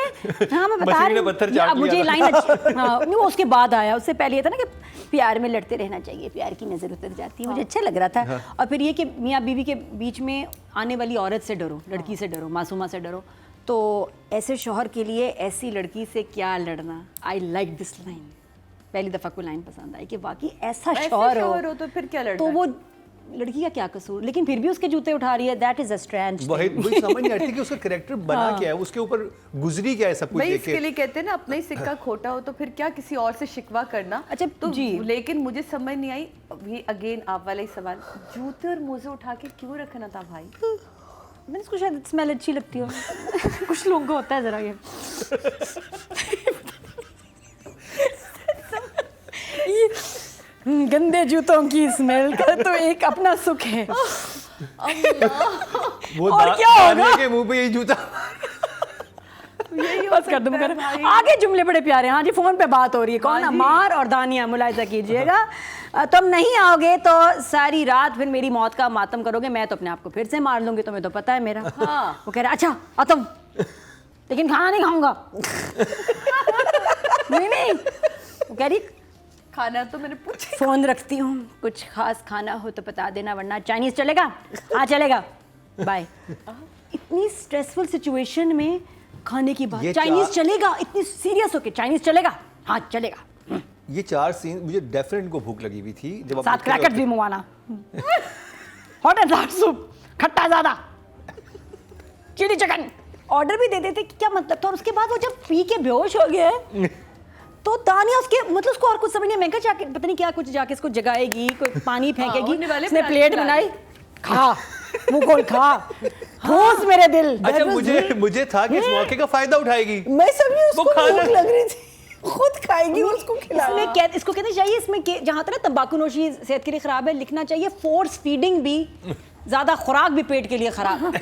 हाँ मैं बता रही हूँ, मुझे लाइन अच्छी, हाँ नहीं वो उसके बाद आया। उससे पहले ये था ना कि प्यार में लड़ते रहना चाहिए, प्यार की नज़र उतर जाती है, मुझे अच्छा लग रहा था। और फिर ये कि मियाँ बीवी के बीच में आने वाली औरत से डरो, लड़की से डरो, मासूमा से डरो। तो ऐसे शौहर के लिए ऐसी लड़की से क्या लड़ना। आई लाइक दिस लाइन, पहली दफ़ा को लाइन पसंद आई कि वाकई ऐसा शौहर हो तो फिर क्या लड़ना तो वो लड़की का क्या कसूर, लेकिन फिर भी उसके जूते उठा रही है। That is a strange. वही समझ नहीं आती कि उसका कैरेक्टर बना क्या है, उसके ऊपर गुजरी क्या है सब कुछ भाई देख के। इसके लिए कहते हैं ना अपना ही सिक्का खोटा हो तो फिर क्या किसी और से शिकवा करना। अच्छा, तो जी। लेकिन मुझे समझ नहीं आई ये अगेन आप वाला ही सवाल, जूते और मोजे उठा के क्यों रखना था भाई? मैंने इसको शायद स्मेल अच्छी लगती हो कुछ लोगों को होता है जरा ये गंदे जूतों की स्मेल का तो एक अपना सुख है। वो और क्या होगा? दानिया के मुंह पे यही जूता। यही बस कर दूं कर आगे जुमले बड़े प्यारे। हाँ जी फोन पे बात हो रही है, कौन अमार और दानिया, मुलाहिजा कीजिएगा। तुम नहीं आओगे तो सारी रात फिर मेरी मौत का मातम करोगे, मैं तो अपने आप को फिर से मार लूंगी, तुम्हें तो पता है मेरा। हाँ। वो कह रहा अच्छा आ तुम, लेकिन खाना नहीं खाऊंगा। नहीं वो कह रही खाना तो मैंने पूछा। फोन रखती हूँ, कुछ खास खाना हो तो बता देना वरना चाइनीज चलेगा। हाँ चलेगा, बाय। इतनी स्ट्रेसफुल सिचुएशन में खाने की बात, चाइनीज चलेगा, इतनी सीरियस होके चाइनीज चलेगा, हाँ चलेगा। ये 4 सीन मुझे डेफिनेट को भूख लगी हुई थी जब साथ क्रैकर्स भी मंगवाना, हॉट एंड हॉट सूप, खट्टा ज्यादा, चिली चिकन ऑर्डर भी दे देते कि क्या मतलब था। और उसके बाद वो जब पी के बेहोश हो गया तो दानिया उसके मतलब उसको और कुछ समझ नहीं, मैं क्या जाके पता नहीं क्या कुछ जाके इसको जगाएगी, कोई पानी फेंकेगी, उसने प्लेट बनाई, खा मुंह खोल खा, ठोस मेरे दिल। अच्छा मुझे था कि इस मौके का फायदा उठाएगी। मैं समझी उसको खाना भूख लग रही थी, खुद खाएगी और उसको खिलाना। इसको कहना चाहिए इसमें जहाँ तक तंबाकू नोशी सेहत के लिए खराब है, लिखना चाहिए फोर्स फीडिंग भी, ज्यादा खुराक भी पेट के लिए खराब है,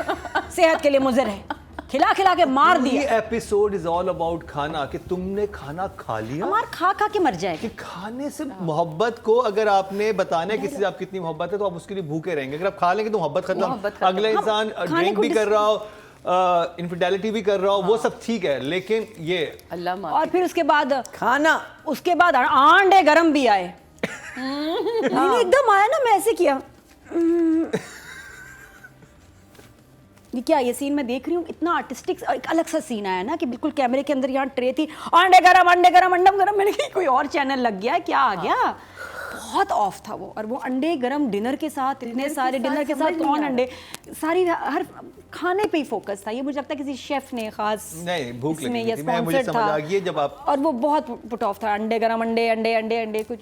सेहत के लिए मुज़र है, खिला खिला के मार दिया। ये एपिसोड इज ऑल अबाउट खाना, कि तुमने खाना खा लिया, हमार खा खा के मर जाएगी। कि खाने से मोहब्बत को अगर आपने बताना है किसी से आप कितनी मोहब्बत है तो आप उसके लिए भूखे रहेंगे। अगर आप खा लेंगे तो मोहब्बत खत्म। अगला इंसान ड्रिंक भी कर रहा हो, इनफिडेलिटी भी कर रहा हो, वो सब ठीक है, लेकिन ये अल्लाह माफ। और फिर उसके बाद खाना, उसके बाद अंडे गरम भी आए। नहीं एकदम आया ना, मैं ऐसे किया ये क्या, ये सीन मैं देख रही हूँ इतना आर्टिस्टिक, एक अलग सा सीन आया ना कि बिल्कुल कैमरे के अंदर यहाँ ट्रे थी, अंडे गरम अंडम गरम, मैंने कहा कोई और चैनल लग गया क्या आ गया। बहुत ऑफ था वो, और वो अंडे गरम डिनर के साथ, इतने सारे डिनर के साथ कौन अंडे, सारी हर खाने पे ही फोकस था। ये मुझे लगता है किसी शेफ ने खास नहीं भूख इसमें लगी ये थी, मैं मुझे स्पॉन्सर समझ था। आ गई जब आप, और वो बहुत पुट ऑफ था, अंडे गरम अंडे अंडे अंडे अंडे कुछ।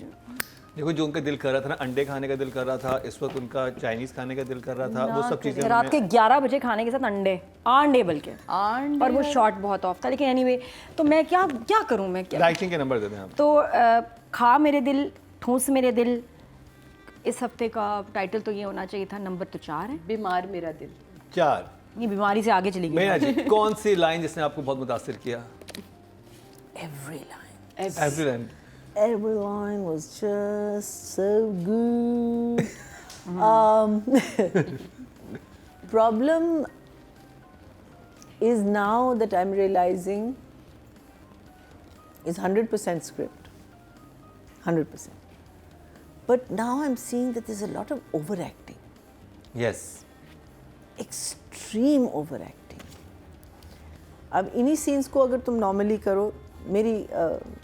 देखो जो उनका दिल कर रहा था ना, अंडे खाने का दिल कर रहा था, इस वक्त उनका चाइनीज खाने का दिल कर रहा था, वो सब चीजें रात के 11 बजे खाने के साथ अंडे बल्कि, और वो शॉट बहुत ऑफ था। लेकिन एनीवे तो मैं क्या करूं, मैं क्या, राइटिंग के नंबर दे दें आप। तो खा मेरे दिल, ठूस मेरे दिल, इस हफ्ते का टाइटल तो ये होना चाहिए था। नंबर तो 4 है, बीमार मेरा दिल। 4 ये बीमारी से आगे चली गई। मीना जी कौन सी लाइन जिसने आपको बहुत मुतासिर किया? every line. Every line. Every line was just so good. Problem is now that I'm realizing is 100% script, 100%. But now I'm seeing that there's a lot of overacting, Yes. extreme overacting. अब इन्हीं scenes को अगर तुम normally करो, मेरी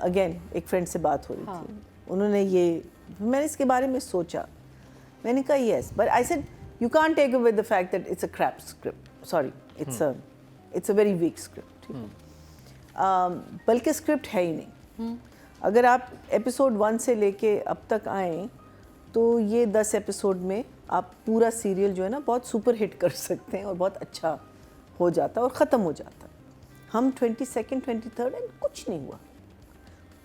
again एक friend से बात हो रही थी, उन्होंने ये, मैंने इसके बारे में सोचा, मैंने कहा yes, but I said you can't take away the fact that it's a crap script, sorry, it's a very weak script. बल्कि स्क्रिप्ट है ही नहीं। अगर आप एपिसोड 1 से लेके अब तक आए तो ये 10 एपिसोड में आप पूरा सीरियल जो है ना बहुत सुपर हिट कर सकते हैं और बहुत अच्छा हो जाता और ख़त्म हो जाता। हम 22nd 23rd एंड कुछ नहीं हुआ,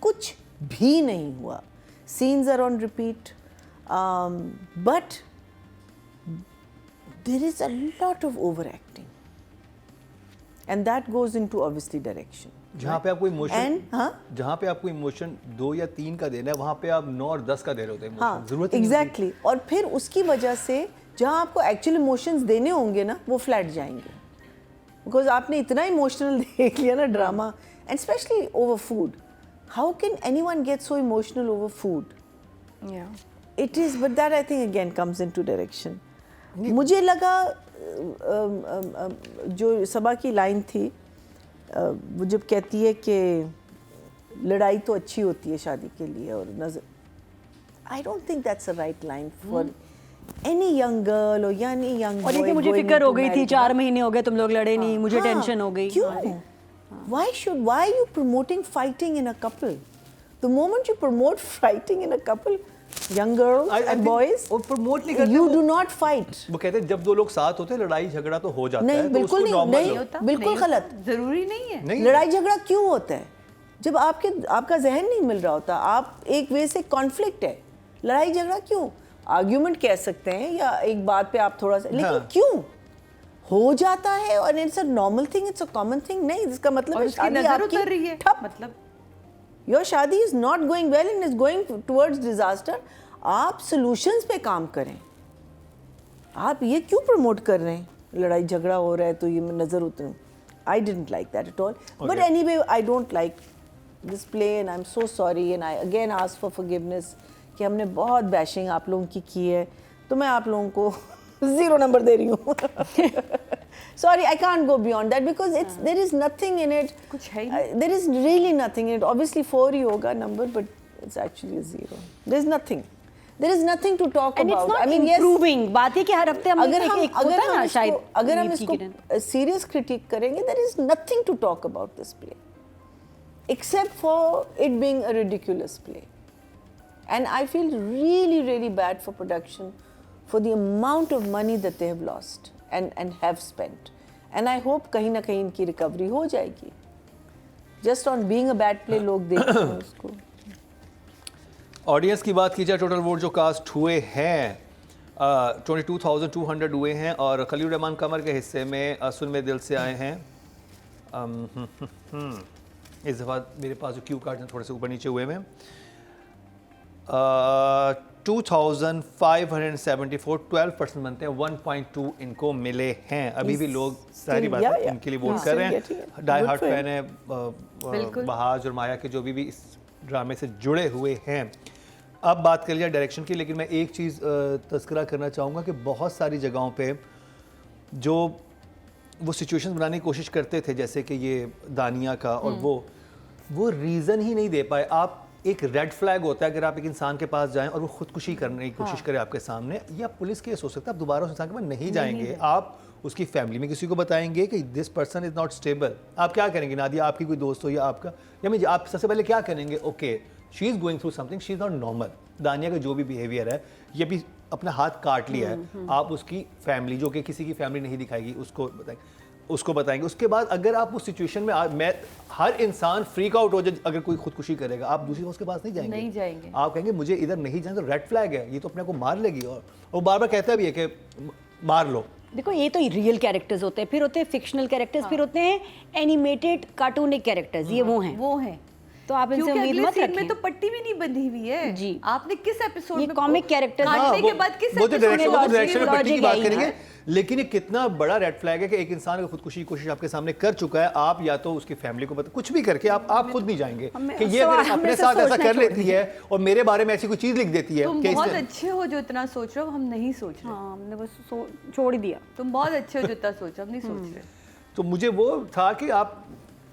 कुछ भी नहीं हुआ। Scenes are on repeat, but there is a lot of over acting and that goes into obviously direction. जहाँ पे आपको इमोशन, हाँ, जहाँ पे आपको इमोशन 2 या 3 का देना है, वहाँ पे आप 9 और 10 का दे रहे होते हैं। हाँ, जरूरत ही नहीं होती। एग्जैक्टली। और फिर उसकी वजह से जहाँ आपको एक्चुअल इमोशंस देने होंगे ना वो फ्लैट जाएंगे, बिकॉज आपने इतना इमोशनल देख लिया ना drama, and specially over food. How can anyone get so emotional over food? It is, but that I think again comes into direction. मुझे लगा जो सबा की लाइन थी, वो जब कहती है कि लड़ाई तो अच्छी होती है शादी के लिए, और नजर, I don't think that's a right line for any young girl और एनी यंग बॉय। और ये कि मुझे फिक्र हो गई थी, 4 महीने हो गए तुम लोग लड़े नहीं, मुझे हाँ, टेंशन हो गई। क्यों? Why are you promoting fighting in a couple? The moment you promote fighting in a couple, young girls I and think boys, वो promote नहीं करते, you वो- do not fight. वो कहते हैं जब 2 लोग साथ होते हैं लड़ाई झगड़ा तो हो जाता नहीं, है, तो बिल्कुल उसको नहीं, normal नहीं लो। होता, बिल्कुल नहीं होता, गलत। जरूरी नहीं है। नहीं लड़ाई झगड़ा क्यों होता है? जब आपका जहन नहीं मिल रहा होता, आप एक वे से कॉन्फ्लिक्ट है, लड़ाई झगड़ा क्यों? आर्ग्यूमेंट कह सकते हैं या एक बात पे आप थोड़ा सा, लेकिन हाँ। क्यों हो जाता है? और it's a normal thing, it's a common thing नहीं, जिसका मतलब और है उसकी शादी नजर आपकी उतर रही है, ठप। मतलब योर शादी is not going well and is going towards disaster. आप सॉल्यूशंस पे काम करें। आप ये क्यों प्रमोट कर रहे हैं? लड़ाई झगड़ा हो रहा है तो ये नजर उतरे। I didn't like that at all, but anyway I don't like this play and I am so sorry and I again ask for forgiveness कि हमने बहुत बैशिंग आप लोगों की है, तो मैं आप लोगों को 0 नंबर दे रही हूँ। Sorry, I can't go beyond that because there is nothing in it. कुछ है ही नहीं। There is really nothing in it. Obviously 4 ही होगा number, but it's actually a 0. There is nothing. There is nothing to talk And it's about. not I mean, yes. improving. बात है कि हर हफ्ते हम अगर एक हम एक होता है ना शायद। अगर हम मीत की इसको किरण। सीरियस क्रिटिक करेंगे, there is nothing to talk about this play, except for it being a ridiculous play. And I feel really, really bad for production for the amount of money that they have lost and have spent. And I hope कहीं ना कहीं इनकी recovery हो जाएगी. Just on being a bad play लोग देखते हैं उसको. ऑडियंस की बात की जाए, टोटल वोट जो कास्ट हुए हैं 22,200 हुए हैं, और खलील रहमान कमर के हिस्से में सुन में दिल से आए हैं। इस दफ़ा मेरे पास जो क्यू कार्ड हैं थोड़े से ऊपर नीचे हुए हैं। 2,574, 12% बनते हैं, 1.2 इनको मिले हैं। अभी भी लोग सारी बात yeah, yeah. इनके लिए वोट Yeah. कर रहे Still getting हैं। it. Die Good hard for him. Fan है बिल्कुल। बहाज और माया के, जो भी इस ड्रामे से जुड़े हुए हैं। अब बात कर लिया डायरेक्शन की, लेकिन मैं एक चीज़ तस्करा करना चाहूँगा कि बहुत सारी जगहों पे जो वो सिचुएशन बनाने की कोशिश करते थे, जैसे कि ये दानिया का, और वो रीज़न ही नहीं दे पाए। आप एक रेड फ्लैग होता है अगर आप एक इंसान के पास जाएं और वो खुदकुशी करने की कोशिश करे आपके सामने, या पुलिस केस हो सकता है, आप दोबारा उस इंसान के पास नहीं जाएंगे। आप उसकी फैमिली में किसी को बताएंगे कि this person is not stable. आप क्या करेंगे? नादिया आपकी कोई दोस्त हो या आपका, या मैं आप सबसे पहले क्या करेंगे? Okay, she is going through something, she is not normal. दानिया का जो भी बिहेवियर है, ये भी अपना हाथ काट लिया है, आप उसकी फैमिली, जो कि किसी की फैमिली नहीं दिखाएगी, उसको बताएंगे। उसके बाद अगर आप उस सिचुएशन में मैं हर इंसान फ्रीक आउट हो जाए अगर कोई खुदकुशी करेगा, आप दूसरी उसके पास नहीं जाएंगे। आप कहेंगे मुझे इधर नहीं जाना, तो रेड फ्लैग है, ये तो अपने आप को मार लेगी। और वो बार बार कहता भी है कि मार लो। देखो, ये तो रियल कैरेक्टर्स होते हैं, फिर होते हैं फिक्शनल कैरेक्टर्स, फिर होते हैं एनिमेटेड कार्टूनिक कैरेक्टर्स, ये वो हैं। तो आप इनसे उम्मीद मत सीन में रखें। तो पट्टी भी नहीं बंधी हुई है जी। आपने किस एपिसोड ये में कॉमिक कैरेक्टर्स काटने के बाद किस वो तो episode में डायरेक्शन में पट्टी की बात logic है ही करेंगे, लेकिन ये कितना बड़ा रेड फ्लैग है कि एक इंसान अगर खुदकुशी की कोशिश आपके सामने कर चुका है, आप या तो उसकी फैमिली को कुछ भी करके आप खुद नहीं जाएंगे कि ये अगर अपने साथ ऐसा कर लेती है और मेरे बारे में ऐसी कोई चीज लिख देती है। तुम बहुत अच्छे हो जो इतना सोच रहे हो, हम नहीं सोच रहे। हाँ, हमने बस छोड़ ही दिया। तुम बहुत अच्छे हो जो इतना सोच रहे हो, हम नहीं सोच रहे। तो मुझे वो था कि आप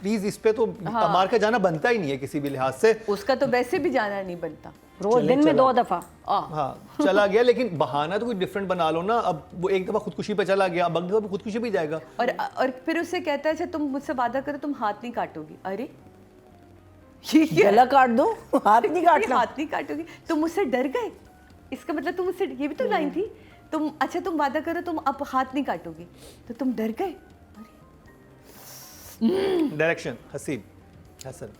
प्लीज इस पे तो अमार का जाना बनता ही नहीं है किसी भी लिहाज से। उसका तो वैसे भी जाना नहीं बनता। रोज दिन में 2 दफा। हाँ चला गया, लेकिन बहाना तो कोई डिफरेंट बना लो ना। अब वो एक दफा खुदकुशी पे चला गया, अब अगली दफा खुदकुशी भी जाएगा। और फिर उससे कहता है अच्छा तुम मुझसे वादा करो तुम हाथ नहीं काटोगी। अरे ये क्या? गला काट दो, हाथ नहीं काटना। हाथ नहीं काटोगी, तुम मुझसे डर गए, इसका मतलब तुम मुझसे, ये भी तो लाइन थी, तुम अच्छा तुम वादा करो तुम अब हाथ नहीं काटोगी, तो तुम डर गए। डायरेक्शन हसीब हसन,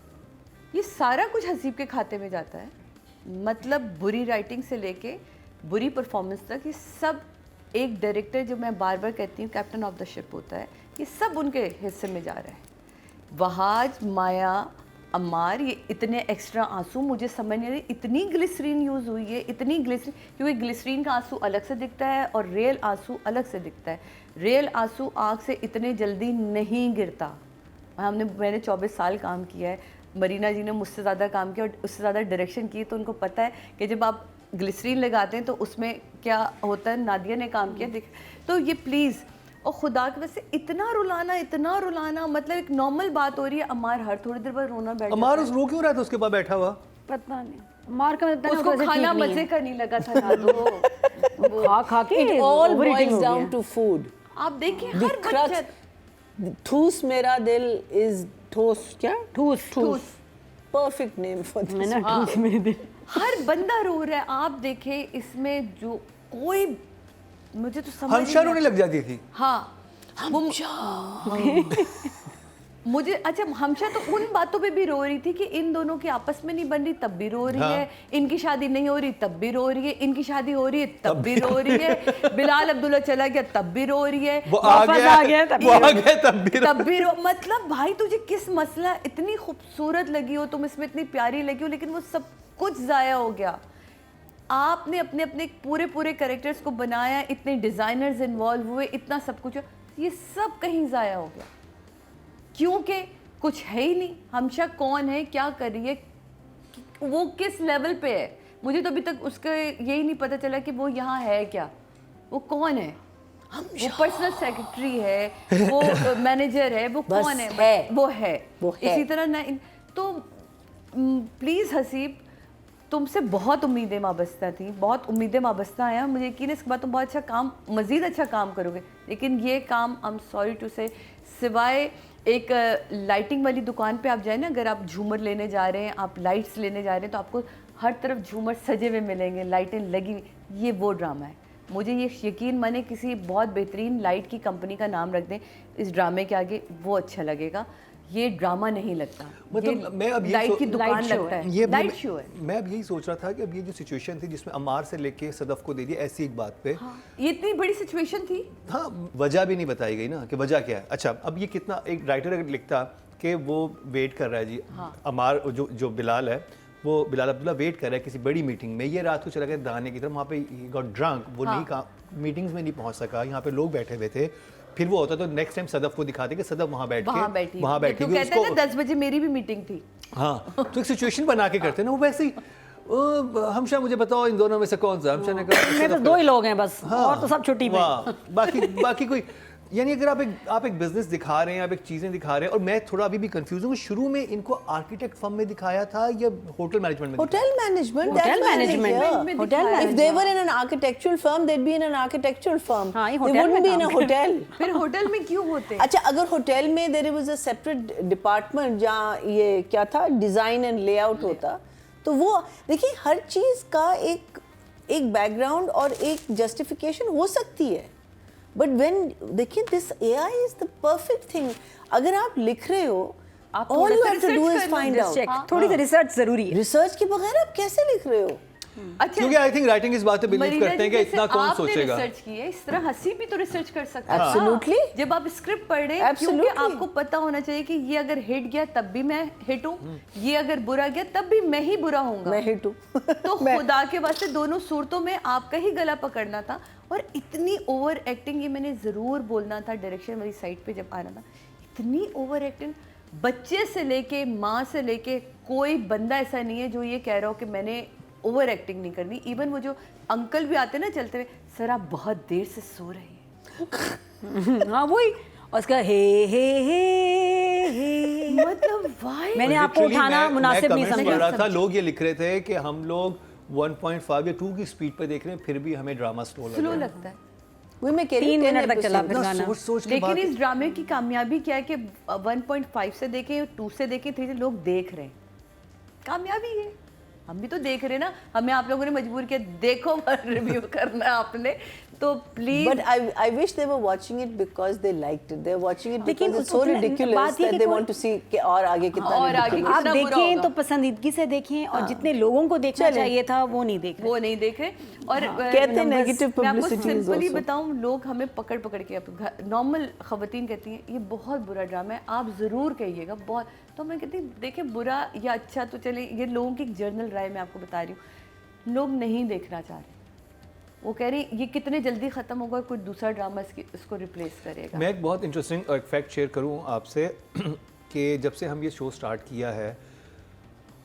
ये सारा कुछ हसीब के खाते में जाता है। मतलब बुरी राइटिंग से लेके बुरी परफॉर्मेंस तक, ये सब एक डायरेक्टर, जो मैं बार बार कहती हूँ कैप्टन ऑफ द शिप होता है, ये सब उनके हिस्से में जा रहा है। वहाज, माया, अम्मार, ये इतने एक्स्ट्रा आंसू मुझे समझ नहीं आ रही। इतनी ग्लिसरीन यूज़ हुई है, इतनी ग्लिसरीन, क्योंकि ग्लिसरीन का आंसू अलग से दिखता है और रियल आंसू अलग से दिखता है। रियल आंसू आँख से इतने जल्दी नहीं गिरता। मैंने 24 साल काम किया है, मरीना जी ने मुझसे ज़्यादा काम किया और उससे ज़्यादा डायरेक्शन की, तो उनको पता है कि जब आप ग्लिसरीन लगाते हैं तो उसमें क्या होता है। नादिया ने काम किया देख, तो ये प्लीज़, और खुदा की वजह से इतना रुलाना, मतलब एक नॉर्मल बात हो रही है। अमार हर थोड़ी देर बाद रोना बैठ अमार उस रो क्यों रहा था उसके पास बैठा हुआ? पता नहीं, मार का मतलब उसको खाना मजे का नहीं लगा था ना, तो खा खा के It all overeating boils हो down गया। to food. आप देखिए The हर crux, बच्चा ठूस मेरा दिल is ठोस, क्या? ठूस Perfect name for है this. ना, ठूस मेरे दिल। हर बंदा रो रहा है। आप देखें इसमें जो कोई, मुझे तो समझ हमशा नहीं रोने लग जाती थी। हाँ मुझे अच्छा, हमशा तो उन बातों पे भी रो रही थी कि इन दोनों की आपस में नहीं बन रही, तब भी रो रही है। इनकी शादी नहीं हो रही, तब भी रो रही है। इनकी शादी हो रही है, तब भी रो रही है। बिलाल अब्दुल्ला चला गया, तब भी रो रही है। वो आ गया तब भी रो। मतलब भाई तुझे किस मसला, इतनी खूबसूरत लगी हो तुम, इसमें इतनी प्यारी लगी हो, लेकिन वो सब कुछ ज़ाया हो गया। आपने अपने अपने पूरे कैरेक्टर्स को बनाया, इतने डिज़ाइनर्स इन्वॉल्व हुए, इतना सब कुछ, ये सब कहीं ज़ाया हो गया क्योंकि कुछ है ही नहीं। हमशा कौन है, क्या कर रही है, वो किस लेवल पे है, मुझे तो अभी तक उसका यही नहीं पता चला कि वो यहाँ है क्या, वो कौन है। वो पर्सनल सेक्रेटरी है, वो मैनेजर है, वो कौन है, वो है। इसी तरह ना तो प्लीज़ हसीब, तुमसे बहुत उम्मीदें वाबस्ता थी, बहुत उम्मीदें वाबस्ता हैं। मुझे यकीन है इसके बाद तुम बहुत अच्छा काम, मज़ीद अच्छा काम करोगे, लेकिन ये काम आई एम सॉरी टू से, सिवाय एक लाइटिंग वाली दुकान पे आप जाए ना, अगर आप झूमर लेने जा रहे हैं, आप लाइट्स लेने जा रहे हैं, तो आपको हर तरफ झूमर सजे हुए मिलेंगे, लाइटें लगी हुई। ये वो ड्रामा है। मुझे ये यकीन माने किसी बहुत बेहतरीन लाइट की कंपनी का नाम रख दें इस ड्रामे के आगे, वो अच्छा लगेगा। ये ड्रामा नहीं लगता, मतलब मैं अब लाइट की दुकान लगता है, ये लाइट शो है। मैं अब यही सोच रहा था कि अब ये जो सिचुएशन थी जिसमें अमार से लेके सदफ को दे दिया ऐसी एक बात पे, हाँ, ये इतनी बड़ी सिचुएशन थी। हाँ, वजह भी नहीं बताई गई ना कि वजह क्या है। अच्छा, अब ये कितना, एक राइटर अगर लिखता कि वो वेट कर रहा है जी, हाँ। अमार जो बिलाल है, वो बिलाल अब्दुल्ला वेट कर रहा है किसी बड़ी मीटिंग में, ये रात को चला गया दाने की तरफ, वहाँ पे गॉट ड्रंक, वो हाँ। नहीं कहा, मीटिंग्स में नहीं पहुँच सका, यहाँ पे लोग बैठे हुए थे। फिर वो होता तो नेक्स्ट टाइम सदफ को दिखाते कि सदफ वहाँ बैठ के वहाँ बैठी, तो कहते हैं ना 10 बजे मेरी भी मीटिंग थी। हाँ, तो एक सिचुएशन बना के करते हैं ना वो वैसे ही। हमशा मुझे बताओ इन दोनों में से कौन सा? हमशा ने कहा मेरे तो 2 ही लोग हैं बस, और तो सब छुट्टी पे। बाकी कोई, यानी अगर आप एक बिजनेस दिखा रहे हैं, आप एक चीज़ें दिखा रहे हैं, और मैं थोड़ा अभी भी कंफ्यूज हूँ, शुरू में इनको आर्किटेक्ट फर्म में दिखाया था या होटल मैनेजमेंट में? Hotel management. Hotel That's why they're management. here. Hotel If they were in an architectural firm, they'd be in an architectural firm. हाँ, ये They होटल में wouldn't be in a काम hotel. फिर hotel में क्यों होते? अच्छा, अगर होटल में there was a separate department जहाँ ये क्या था, डिज़ाइन एंड लेआउट होता, तो वो देखिए हर चीज़ का एक बैकग्राउंड और एक जस्टिफिकेशन हो सकती है। बट व्हेन देखिए this AI is the perfect thing. अगर आप लिख रहे हो, all you have to do is find out. थोड़ी सी रिसर्च जरूरी है। रिसर्च के बगैर आप कैसे लिख रहे हो? अच्छा, क्योंकि आई थिंक राइटिंग इस बात पे बिलीव करते हैं कि इतना कौन सोचेगा। रिसर्च की है, इस तरह हसी भी तो रिसर्च कर सकता है। Absolutely. जब आप स्क्रिप्ट पढ़ रहे हैं, क्योंकि आपको पता होना चाहिए कि ये अगर हिट गया तब भी मैं हिट हूँ, ये अगर बुरा गया तब भी मैं ही बुरा होऊंगा, मैं हिट हूँ। तो खुदा के वास्ते दोनों सूरतों में आपका ही गला पकड़ना था। और इतनी ओवर एक्टिंग, ये मैंने ज़रूर बोलना था डायरेक्शन वाली साइड पे जब आना था, इतनी ओवर एक्टिंग, बच्चे से लेके माँ से लेके कोई बंदा ऐसा नहीं है जो ये कह रहा हो कि मैंने ओवर एक्टिंग नहीं करनी। इवन वो जो अंकल भी आते ना चलते हुए, सर आप बहुत देर से सो रहे हैं। हाँ वही, और उसका हे मतलब वाई, मैंने आपको उठाना मुनासिब नहीं पढ़ रहा था, समझा। लोग ये लिख रहे थे कि हम लोग 1.5 या 2 की स्पीड पे देख रहे हैं फिर भी हमें ड्रामा स्लो लग स्लो रहा है। लगता है। वही मैं कह रही 3 हूँ, 10 मिनट तक चला episodes। फिर गाना। सोच के लेकिन बात इस ड्रामे की कामयाबी क्या है कि 1.5 से देखें, 2 से देखें, 3 से लोग देख रहे हैं, कामयाबी है। हम भी तो देख रहे हैं ना, हमें आप लोगों ने मजबूर किया देखो रिव्यू करना है आपने, तो please. But I wish they were watching it because they liked it. They're watching it लेकिन because it's so उतना- ridiculous बात ये that कि they कोई- want to see कि और आगे कितना और आगे ridiculous। आप कितना बुरा देखें होगा। तो पसंदीदगी से देखें, और जितने लोगों को देखना चलें। चाहिए था वो नहीं देख रहे। वो नहीं देख रहे। और कहते हैं numbers- negative मैं आपको publicity is सिंपली also- बताऊं, लोग हमें पकड़ पकड़ के, नॉर्मल खवातीन कहती हैं ये बहुत बुरा ड्रामा है, आप ज़रूर कहिएगा बहुत। तो मैं कहती हूँ देखें बुरा या अच्छा तो चले, ये लोगों की जर्नल राय मैं आपको बता रही हूँ, लोग नहीं देखना चाह रहे। वो कह रही ये कितने जल्दी ख़त्म होगा, कोई दूसरा ड्रामा इसको रिप्लेस करेगा। मैं एक बहुत इंटरेस्टिंग फैक्ट शेयर करूं आपसे कि जब से हम ये शो स्टार्ट किया है,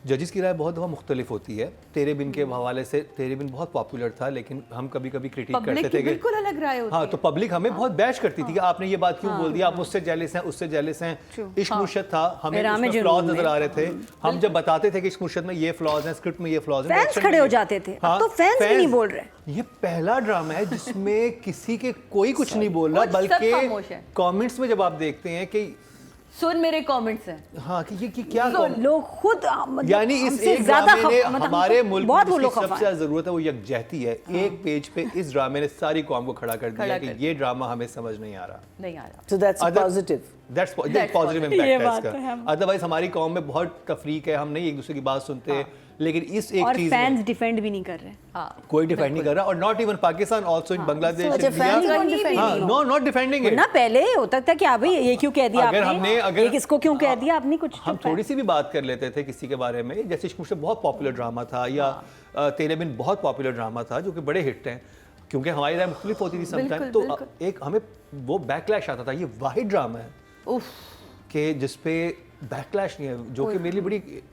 जजेस की राय बहुत दफ़ा मुख्तलिफ होती है। तेरे बिन के हवाले से तेरे बिन बहुत पॉपुलर था, लेकिन हम कभी कभी क्रिटिक करते पब्लिक थे की कि बिल्कुल अलग राय होती हाँ, है। तो पब्लिक हमें बहुत बैश करती थी कि आपने ये बात क्यों बोल दिया, आप मुझसे जेलिस हैं, उससे जेलिस हैं। इश्क मुर्शद था, हमें मेरा में उसमें फ्लॉज जुनून नजर में। आ रहे थे। हम जब बताते थे कि इश्क मुर्शद में ये फ्लॉज हैं, स्क्रिप्ट में ये फ्लॉज हैं, फैंस direction में खड़े हो ये- जाते थे, अब हाँ, तो फैंस भी नहीं fans- बोल रहे। ये पहला ड्रामा है जिसमें किसी के कोई कुछ नहीं बोल रहा, कुछ सब बल्कि खामोश है। कमेंट्स में जब आप देखते हैं कि सुन मेरे कमेंट्स हैं, हाँ कि क्या तो लोग खुद मतलब यानी इस हमसे एक ज्यादा ड्रामे ने मतलब हमारे हमसे मुल्क बहुत में वो लोग जिसकी खफा सबसे हैं। ज्यादा जरूरत है वो यकजहती है। एक पेज पे इस ड्रामे ने सारी कौम को खड़ा कर दिया खड़ा कि कर ये ड्रामा हमें समझ नहीं आ रहा। नहीं आ रहा। So that's Other- positive. That's That's positive positive. ये इम्पैक्ट है बात तो है। इसका। अदरवाइज हमारी कौम में बहुत तफरीक है, हम नहीं एक दूसरे की बात सुनते, लेकिन इस एक और चीज फैंस में डिफेंड भी नहीं कर रहे। हाँ, कोई डिफेंड नहीं कर रहा, और not even Pakistan, also in Bangladesh, अच्छा, इंडिया। fans कहीं don't भी defend हाँ, it. No not defending it. ना पहले होता था कि भाई ये क्यों कह दिया अगर आपने, हमने ये किसको क्यों कह दिया आपने, कुछ हम चुप है। थोड़ी सी भी बात कर लेते थे किसी के बारे में, जैसे इश्क मुर्शद बहुत पॉपुलर ड्रामा था, या तेरे बिन बहुत पॉपुलर ड्रामा था, जो कि बड़े हिट हैं, क्योंकि हमारी राय मुख्तलिफ होती थी समटाइम। बिल्कुल, तो बिल्कुल। एक हमें वो बैकलैश आता था, ये वाहिद ड्रामा है उफ, कि जिस पे बैकलैश नहीं है, जो कि मेरे लिए बड़ी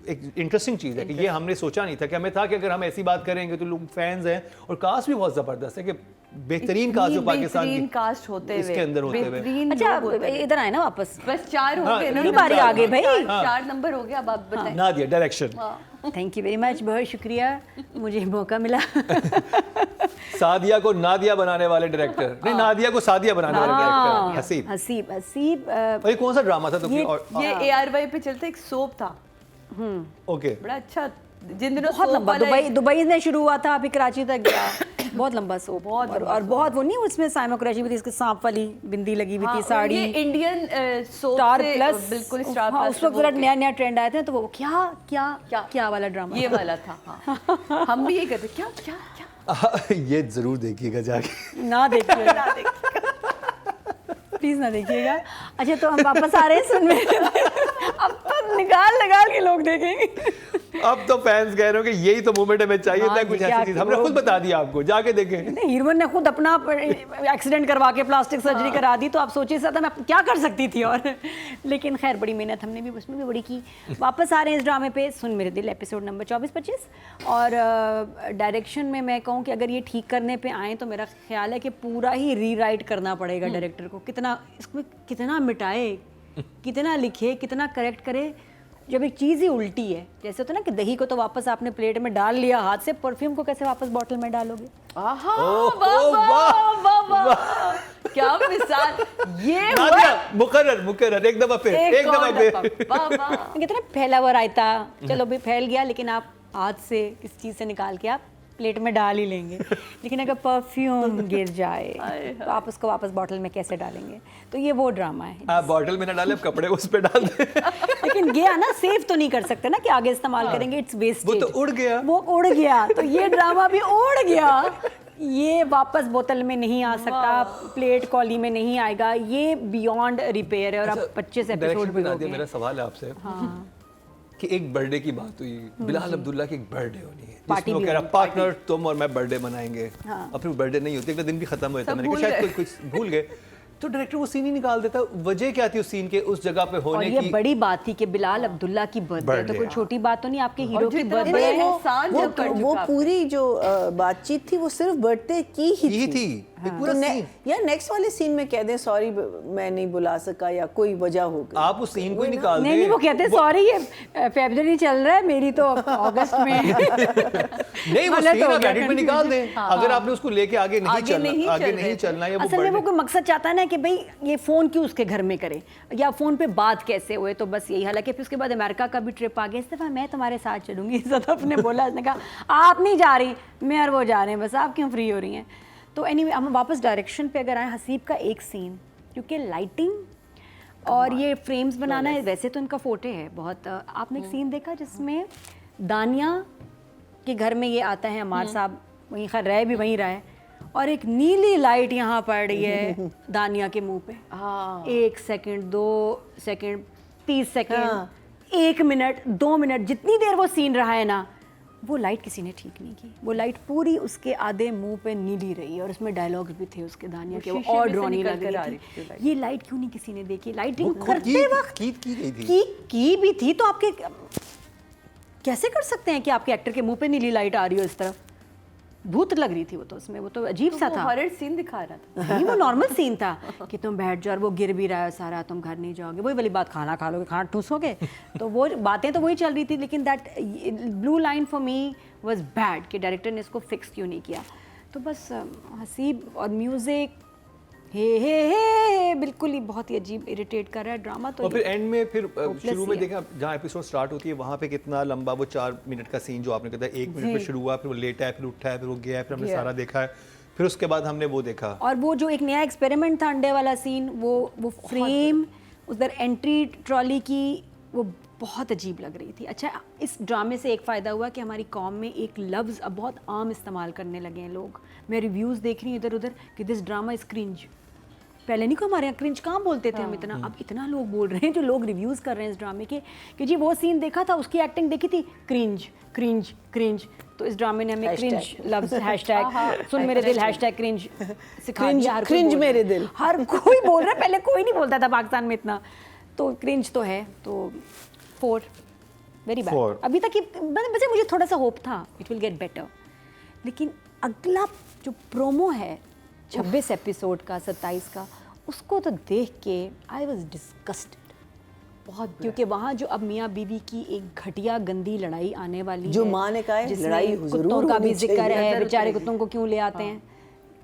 एक इंटरेस्टिंग चीज़ है कि ये हमने सोचा नहीं था। कि हमें था कि अगर हम ऐसी बात करेंगे तो लोग फैंस हैं, और कास्ट भी बहुत ज़बरदस्त है कि बेहतरीन कास्ट जो पाकिस्तान बेहतरीन की कास्ट होते हुए, इसके अंदर होते हुए। बेहतरीन अच्छा लोग होते हुए। इधर आए ना वापस। बस 4 हो हाँ, गए ना, इतनी बारी आ गई भाई। 4 नंबर हो गया, अब आप बताएं। Nadia direction, thank you very much, बहुत शुक्रिया, मुझे मौका मिला। सादिया को नादिया बनाने वाले डायरेक्टर, नहीं नादिया को सादिया बनाने वाले डायरेक्टर हसीब। हसीब हसीब और ये कौन सा ड्रामा था तो ये- और ये ARY पे चलता एक सोप था, ओके, बड़ा अच्छा, जिन दिनों बहुत soap लंबा, वाला एक- दुबई में शुरू हुआ था, अभी कराची तक गया। बहुत लंबा सोप, बहुत और बहुत वो नहीं, उसमें साइमा कुरैशी भी थी, इसके सांप वाली बिंदी लगी हुई हाँ, थी, और साड़ी, ये इंडियन सोप स्टार से प्लस, बिल्कुल स्टार हाँ, प्लस उस वक्त जरा नया नया ट्रेंड आए थे, तो वो क्या क्या क्या? क्या वाला ड्रामा, ये वाला था। हाँ। हम भी ये कहते क्या क्या क्या। ये जरूर देखिएगा जाके। ना देखिएगा प्लीज ना देखिएगा। अच्छा तो हम वापस आ रहे हैं सुन में। अब तो निकाल के लोग देखेंगे। अब तो फैंस कह रहे हो कि यही तो मोमेंट हमें चाहिए हाँ था, जी, कुछ क्या ऐसी चीज हमने खुद बता दिया आपको, जाके देखें। नहीं, हीरोइन ने खुद अपना एक्सीडेंट करवा के प्लास्टिक सर्जरी करा दी, तो आप सोचिए साथ मैं क्या कर सकती थी। और लेकिन खैर बड़ी मेहनत हमने भी उसमें भी बड़ी की। वापस आ रहे हैं इस ड्रामे पे, सुन मेरे दिल, एपिसोड नंबर 24-25। और डायरेक्शन में मैं कहूँ कि अगर ये ठीक करने पे आए तो मेरा ख्याल है कि पूरा ही रीराइट करना पड़ेगा डायरेक्टर को। कितना इसमें कितना मिटाए, कितना लिखे, कितना करेक्ट करे। जब एक चीज़ ही उल्टी है, जैसे होता है ना कि दही को तो वापस आपने प्लेट में डाल लिया हाथ से, परफ्यूम को कैसे वापस बॉटल में डालोगे? आहा, ओह, वाह, वाह, वाह, वाह, क्या मिसाल। ये नादिया, मुकर्रर एक दफा फिर, एक दफा फिर। वाह वाह। कहते हैं ना फैला हुआ रायता, चलो भी फैल गया, लेकिन आप हाथ से किस चीज़ से निकाल के आप प्लेट में डाल ही लेंगे। लेकिन अगर परफ्यूम गिर जाए तो आप उसको वापस बॉटल में कैसे डालेंगे? तो ये वो ड्रामा है। आप बॉटल में ना डालें, कपड़े उस पे डाल दें। लेकिन गया ना, सेफ तो नहीं कर सकते ना कि आगे इस्तेमाल करेंगे, इट्स वेस्टेज। वो तो उड़ गया। वो उड़ गया, तो ये ड्रामा भी उड़ गया। ये वापस बोतल में नहीं आ सकता, प्लेट कॉली में नहीं आएगा, ये बियॉन्ड रिपेयर है। और अब 25 एपिसोड डायरेक्शन पे भी हो नादिया, गए। मेरा सवाल है आपसे हाँ। कि एक बर्थडे की बात हुई, बिलाल अब्दुल्ला की एक बर्थडे होनी है, पार्टी जिसमें वो भी कह रहा होनी, पार्टनर तुम और मैं बर्थडे मनाएंगे, हाँ। और फिर बर्थडे नहीं होती, एक दिन भी खत्म हो जाता है। सब मैंने कहा भूल शायद कुछ भूल गए, तो डायरेक्टर वो सीन ही निकाल देता। वजह क्या थी उस सीन के उस जगह पे और होने ये की? बड़ी बात थी कि बिलाल अब्दुल्ला की बर्थडे तो Birthday, कोई हाँ। छोटी बात तो नहीं, आपके हीरो की जो इतना बर्थडे बड़ा है। एहसान वो जब कर वो चुका। पूरी जो बातचीत थी वो सिर्फ बर्थडे की ही यही थी एक पूरा तो सीन। या नेक्स्ट वाले सीन में कह दें सॉरी मैं नहीं बुला सका या कोई वजह हो गई। आप उस सीन को ही निकाल दें। नहीं वो कहते हैं सॉरी ये फरवरी चल रहा है, मेरी तो अगस्त में नहीं वो गलत सीन हो आप गया, एडिट में निकाल दें। अगर आपने उसको लेके आगे नहीं आगे चलना, नहीं आगे चल नहीं रहे थे। चलना या वो असल में वो birthday- कोई मकसद चाहता है ना कि भाई ये फोन क्यों उसके घर में करे या फोन पे बात कैसे हुए, तो बस यही। हालांकि फिर उसके बाद अमेरिका का भी ट्रिप आ गया, इस दफा मैं तुम्हारे साथ चलूंगी। सदफ ने बोला, उसने कहा आप नहीं जा रही, मैं और वो जा रहे हैं, बस आप क्यों फ्री हो रही हैं। तो एनीवे हम वापस डायरेक्शन पे अगर आए, हसीब का एक सीन, क्योंकि लाइटिंग और ये फ्रेम्स बनाना है, वैसे तो इनका फोटे है बहुत। आपने एक सीन देखा जिसमें दानिया के घर में ये आता है, अमार साहब वहीं खैर रह भी वहीं रहा है, और एक नीली लाइट यहाँ पड़ रही है दानिया के मुंह पे। हाँ 1 सेकंड 2 सेकंड 30 सेकंड हाँ। 1 मिनट 2 मिनट जितनी देर वो सीन रहा है ना, वो लाइट किसी ने ठीक नहीं की। वो लाइट पूरी उसके आधे मुंह पे नीली रही, और उसमें डायलॉग्स भी थे उसके दानिया के, वो शीशे और में से ड्रॉनी निकल लग कर आ रही रही थी थी। लाइट। ये लाइट क्यों नहीं किसी ने देखी? लाइटिंग वो करते वक्त की गई थी। की भी थी, तो आपके कैसे कर सकते हैं कि आपके एक्टर के मुंह पे नीली लाइट आ रही हो इस तरफ? भूत लग रही थी वो तो उसमें, वो तो अजीब सा था। हॉरर सीन दिखा रहा था। नहीं वो नॉर्मल सीन था कि तुम बैठ जाओ और वो गिर भी रहा है सारा, तुम घर नहीं जाओगे, वही वाली बात, खाना खा लोगे, खाना ठूसोगे। तो वो बातें तो वही चल रही थी, लेकिन that blue line for me was bad कि डायरेक्टर ने इसको फिक्स क्यों नहीं किया। तो बस हसीब और म्यूजिक हे बिल्कुल ही बहुत ही अजीब इरिटेट कर रहा है ड्रामा। तो और फिर एंड में फिर hopeless शुरू ही में है। देखा जहाँ एपिसोड स्टार्ट होती है वहाँ पे कितना लंबा वो 4 मिनट का सीन जो आपने कहा 1 मिनट में शुरू हुआ, फिर वो लेटा है, फिर उठा है, फिर वो गया है, फिर हमने सारा देखा है, फिर उसके बाद हमने वो देखा। और वो जो एक नया एक्सपेरिमेंट था अंडे वाला सीन, वो फ्रेम उधर एंट्री ट्रॉली की, वो बहुत अजीब लग रही थी। अच्छा, इस ड्रामे से एक फ़ायदा हुआ कि हमारी कौम में एक लफ्ज़ अब बहुत आम इस्तेमाल करने लगे हैं लोग। मैं रिव्यूज़ देख रही हूँ इधर उधर कि दिस ड्रामा इज़ क्रिंज। पहले नहीं को हमारे यहाँ क्रिंज कहाँ बोलते थे हम इतना, अब इतना लोग बोल रहे हैं जो लोग रिव्यूज़ कर रहे हैं इस ड्रामे के कि जी वो सीन देखा था, उसकी एक्टिंग देखी थी, क्रिंज क्रिंज क्रिंज। तो इस ड्रामे ने हमें क्रिंज लफ्ज़ हैशटैग सुन मेरे दिल हैशटैग क्रिंज सिखा दिया। हर कोई cringe बोल रहा है। मेरे दिल। हर कोई बोल रहा है, पहले कोई नहीं बोलता था पाकिस्तान में इतना। तो क्रिंज तो है, तो 4 वेरी बैड। 4 अभी तक वैसे मुझे थोड़ा सा होप था इट विल गेट बेटर, लेकिन अगला जो प्रोमो है 26 एपिसोड का 27 का, उसको तो देख के आई वॉज डिस्गस्टेड बहुत, क्योंकि वहाँ जो अब मियाँ बीवी की एक घटिया गंदी लड़ाई आने वाली जो है, माँ ने कहा है, जिसमें लड़ाई जरूर कुत्तों का भी होनी जिक्र चाहिए। है, जरूर बेचारे करेगी। कुत्तों को क्यों ले आते हैं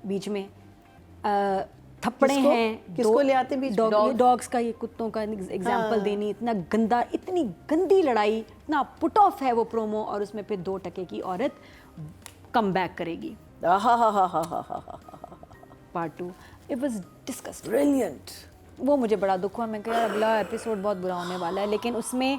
बीच में, थप्पड़े किसको? हैं, किसको ले आते हैं बीच में? डॉग्स का, ये कुत्तों का एग्जाम्पल देनी, इतना गंदा, इतनी गंदी लड़ाई, इतना पुट ऑफ है वो प्रोमो, और उसमें फिर 2 टके की औरत कम बैक करेगी part 2। It was disgusting, brilliant. वो मुझे बड़ा दुख हुआ। मैं कह यार अगला एपिसोड बहुत बुरा होने वाला है, लेकिन उसमें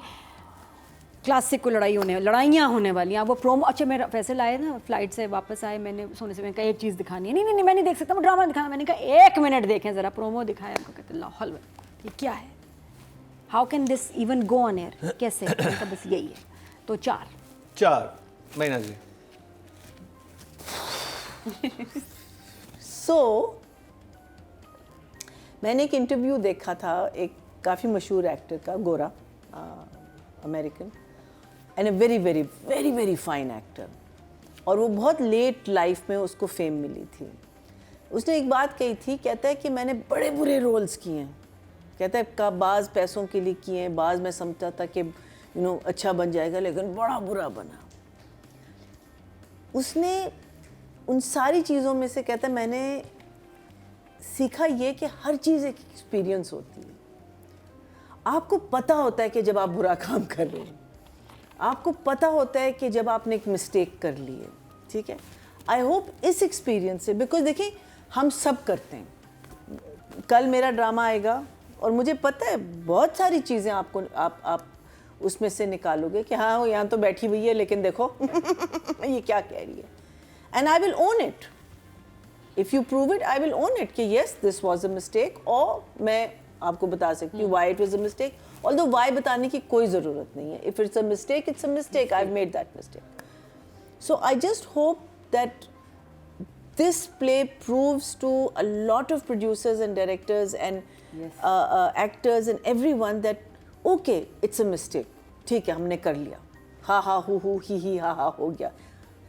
क्लासिक को लड़ाइयाँ होने वाली हैं। वो प्रोमो, अच्छा मेरा फैसल आए ना, फ्लाइट से वापस आए, मैंने सोने से मैंने कहा एक चीज़ दिखानी है। नहीं मैं नहीं देख सकता, मैं ड्रामा दिखाना। मैंने कहा 1 मिनट देखें ज़रा, प्रोमो दिखाया। उनको कहते लाहौल ये क्या है, how can this even go on air, कैसे? तो बस यही है। तो 4 महीना जी। मैंने एक इंटरव्यू देखा था एक काफ़ी मशहूर एक्टर का, गोरा American, and a very very very very fine actor, और वो बहुत लेट लाइफ में उसको फेम मिली थी। उसने एक बात कही थी, कहता है कि मैंने बड़े बुरे रोल्स किए हैं, कहता है का बाज़ पैसों के लिए किए हैं, बाज़ मैं समझता था कि अच्छा बन जाएगा, लेकिन बड़ा बुरा बना। उसने उन सारी चीज़ों में से कहता है मैंने सीखा ये कि हर चीज़ एक एक्सपीरियंस होती है। आपको पता होता है कि जब आप बुरा काम कर रहे हैं, आपको पता होता है कि जब आपने एक मिस्टेक कर ली है, ठीक है। आई होप इस एक्सपीरियंस से, बिकॉज देखिए हम सब करते हैं। कल मेरा ड्रामा आएगा और मुझे पता है बहुत सारी चीज़ें आपको आप उसमें से निकालोगे कि हाँ वो यहाँ तो बैठी हुई है, लेकिन देखो ये क्या कह रही है, and I will own it. If you prove it, I will own it कि yes this was a mistake, और मैं आपको बता सकती हूँ why it was a mistake, although why बताने की कोई ज़रूरत नहीं है। If it's a mistake, it's a mistake, I have made that mistake. So I just hope that this play proves to a lot of producers and directors and actors and everyone that okay, it's a mistake. ठीक है, हमने कर लिया. हा हा who he हा हा हो गया.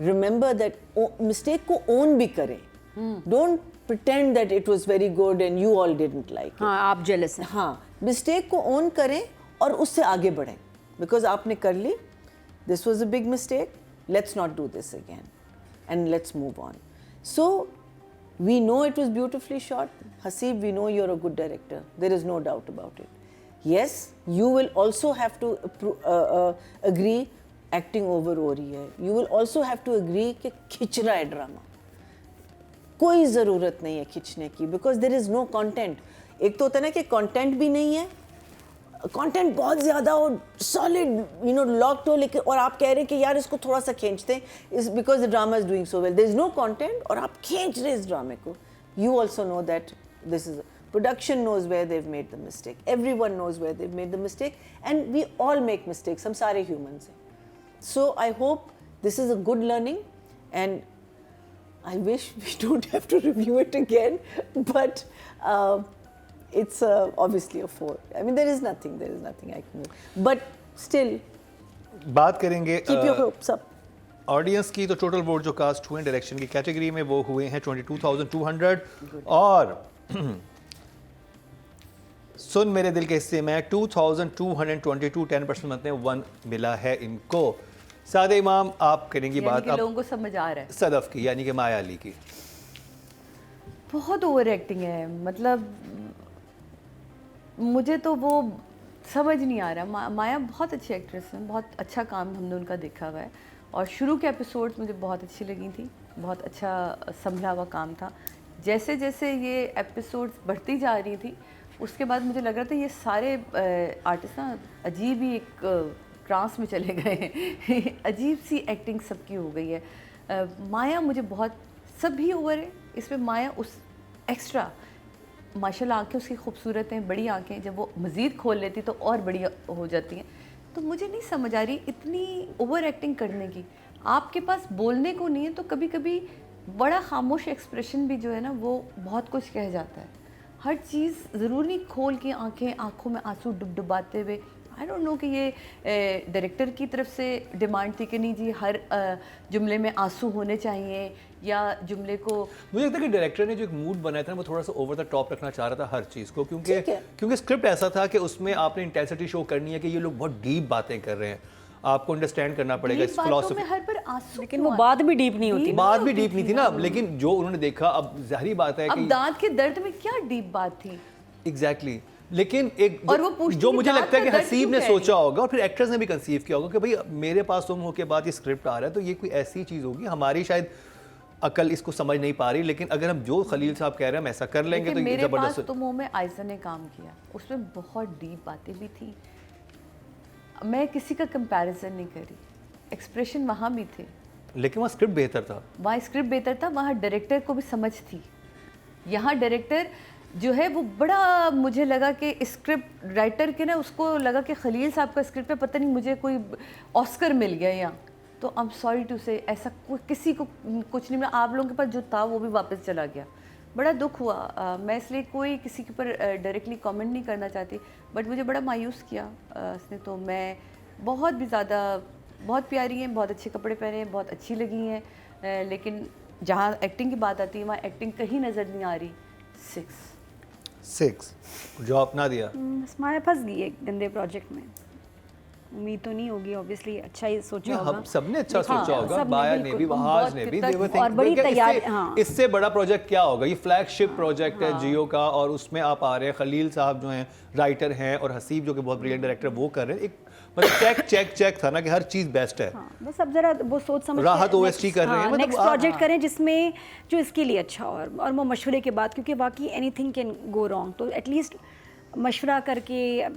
Remember that mistake को own भी करें. Don't pretend that it was very good and you all didn't like it. हाँ, आप jealous हैं. हाँ, mistake को own करें और उससे आगे बढ़ें. Because आपने कर ली, this was a big mistake. Let's not do this again, and let's move on. So, we know it was beautifully shot. Haseeb, we know you're a good director. There is no doubt about it. Yes, you will also have to agree acting over हो रही है. You will also have to agree कि खिंच रहा है drama. कोई ज़रूरत नहीं है खिंचने की because there is no content. एक तो होता है ना कि कंटेंट भी नहीं है, कंटेंट बहुत ज़्यादा हो, सॉलिड लॉक्ड हो, लेकिन और आप कह रहे हैं कि यार इसको थोड़ा सा खींचते हैं, इस because the drama is doing so well. There is no content और आप खींच रहे इस ड्रामे को. You also know that this is production knows where they've made the mistake. Everyone knows where they've made the mistake, and we all make mistakes. हम सारे humans हैं. So I hope this is a good learning, and I wish we don't have to review it again, but it's obviously a 4. I mean, there is nothing I can do. But still, बात करेंगे keep your hopes up. Audience की. तो total vote जो cast हुए हैं direction की category में वो हुए हैं 22,200 और सुन मेरे दिल के हिस्से में 2,222 10% मतने 1 मिला है इनको. सादे इमाम, आप करेंगी बात अब लोगों को समझ आ रहा है सदफ की यानी कि माया अली की. बहुत ओवर एक्टिंग है, मतलब मुझे तो वो समझ नहीं आ रहा. माया बहुत अच्छी एक्ट्रेस है, बहुत अच्छा काम हमने उनका देखा हुआ है और शुरू के एपिसोड्स मुझे बहुत अच्छी लगी थी, बहुत अच्छा संभला हुआ काम था. जैसे जैसे ये एपिसोड्स बढ़ती जा रही थी उसके बाद मुझे लग रहा था ये सारे आर्टिस्ट ना अजीब ही एक ट्रांस में चले गए. अजीब सी एक्टिंग सबकी हो गई है. माया मुझे बहुत, सभी ओवर है, इसमें माया उस एक्स्ट्रा माशाल्लाह. आंखें उसकी खूबसूरत हैं, बड़ी आंखें, जब वो मज़ीद खोल लेती तो और बड़ी हो जाती हैं. तो मुझे नहीं समझ आ रही इतनी ओवर एक्टिंग करने की. आपके पास बोलने को नहीं है तो कभी कभी बड़ा खामोश एक्सप्रेशन भी जो है ना वो बहुत कुछ कह जाता है. हर चीज़ ज़रूर नहीं खोल के आंखों में आंसू डुबडुबाते हुए. आई डोंट नो कि ये डायरेक्टर की तरफ से डिमांड थी कि नहीं जी हर जुमले में आंसू होने चाहिए या जुमले को. मुझे लगता है कि डायरेक्टर ने जो एक मूड बनाया था वो थोड़ा सा ओवर द टॉप रखना चाह रहा था हर चीज़ को, क्योंकि स्क्रिप्ट ऐसा था कि उसमें आपने इंटेंसिटी शो करनी है कि ये लोग बहुत डीप बातें कर रहे हैं. आपको अंडरस्टैंड करना पड़ेगा इस फिलॉसफी. हर पर आंसू, लेकिन वो बात भी डीप नहीं होती. बात भी डीप नहीं थी ना, लेकिन जो उन्होंने देखा, अब जाहिर बात है कि अब दांत के दर्द में क्या डीप बात थी. एग्जैक्टली. लेकिन एक और वो पूछती जो मुझे दांत लगता है कि का दर्द हसीब क्यों ने कह रही सोचा होगा और फिर एक्टर्स ने भी कंसीव किया होगा कि भाई मेरे पास तुम हो के बाद ये स्क्रिप्ट आ रहा है तो ये कोई ऐसी चीज़ होगी, हमारी शायद अकल इसको समझ नहीं पा रही, लेकिन अगर हम जो खलील साहब कह रहे हैं हम ऐसा कर लेंगे तो ये मेरे पास जबरदस्त. तुम हो में आयशा ने काम किया, उसमें बहुत डीप बातें भी थी. मैं किसी का कंपैरिजन नहीं कर रही, एक्सप्रेशन वहाँ भी थे, लेकिन वहाँ स्क्रिप्ट बेहतर था. वहाँ स्क्रिप्ट बेहतर था, वहाँ डायरेक्टर को भी समझ थी. यहाँ डायरेक्टर जो है वो बड़ा, मुझे लगा कि स्क्रिप्ट राइटर के ना उसको लगा कि खलील साहब का स्क्रिप्ट है, पता नहीं मुझे कोई ऑस्कर मिल गया यहाँ. तो आई एम सॉरी टू से ऐसा किसी को कुछ नहीं मिला. आप लोगों के पास जो था वो भी वापस चला गया. बड़ा दुख हुआ. मैं इसलिए कोई किसी के ऊपर डायरेक्टली कमेंट नहीं करना चाहती, बट मुझे बड़ा मायूस किया इसने. तो मैं बहुत भी ज़्यादा, बहुत प्यारी हैं, बहुत अच्छे कपड़े पहने हैं, बहुत अच्छी लगी हैं, लेकिन जहाँ एक्टिंग की बात आती है वहाँ एक्टिंग कहीं नज़र नहीं आ रही. 6 जॉब ना दिया. बस माया फंस गई एक गंदे प्रोजेक्ट में. उम्मीद तो नहीं होगी ऑब्वियसली, अच्छा ही सोचा होगा. हम सबने अच्छा सोचा होगा, सबने बाया ने भी, वहाज ने भी. और बड़ी तैयारी. हाँ, इससे बड़ा प्रोजेक्ट क्या होगा. ये फ्लैगशिप प्रोजेक्ट है जियो का और उसमें आप आ रहे हैं. खलील साहब जो हैं राइटर हैं और हसीब जो कि बहुत ब्रिलियंट डायरेक्टर वो कर रहे हैं. एक मतलब चेक था ना कि हर चीज़ बेस्ट है. हाँ, बस अब जरा वो सोच समझ राहत OST कर रहे हैं. मतलब नेक्स्ट प्रोजेक्ट करें जिसमें जो इसके लिए अच्छा हो और वो मशवरे के बाद, क्योंकि बाकी एनीथिंग कैन गो रॉन्ग. तो एटलीस्ट मशवरा करके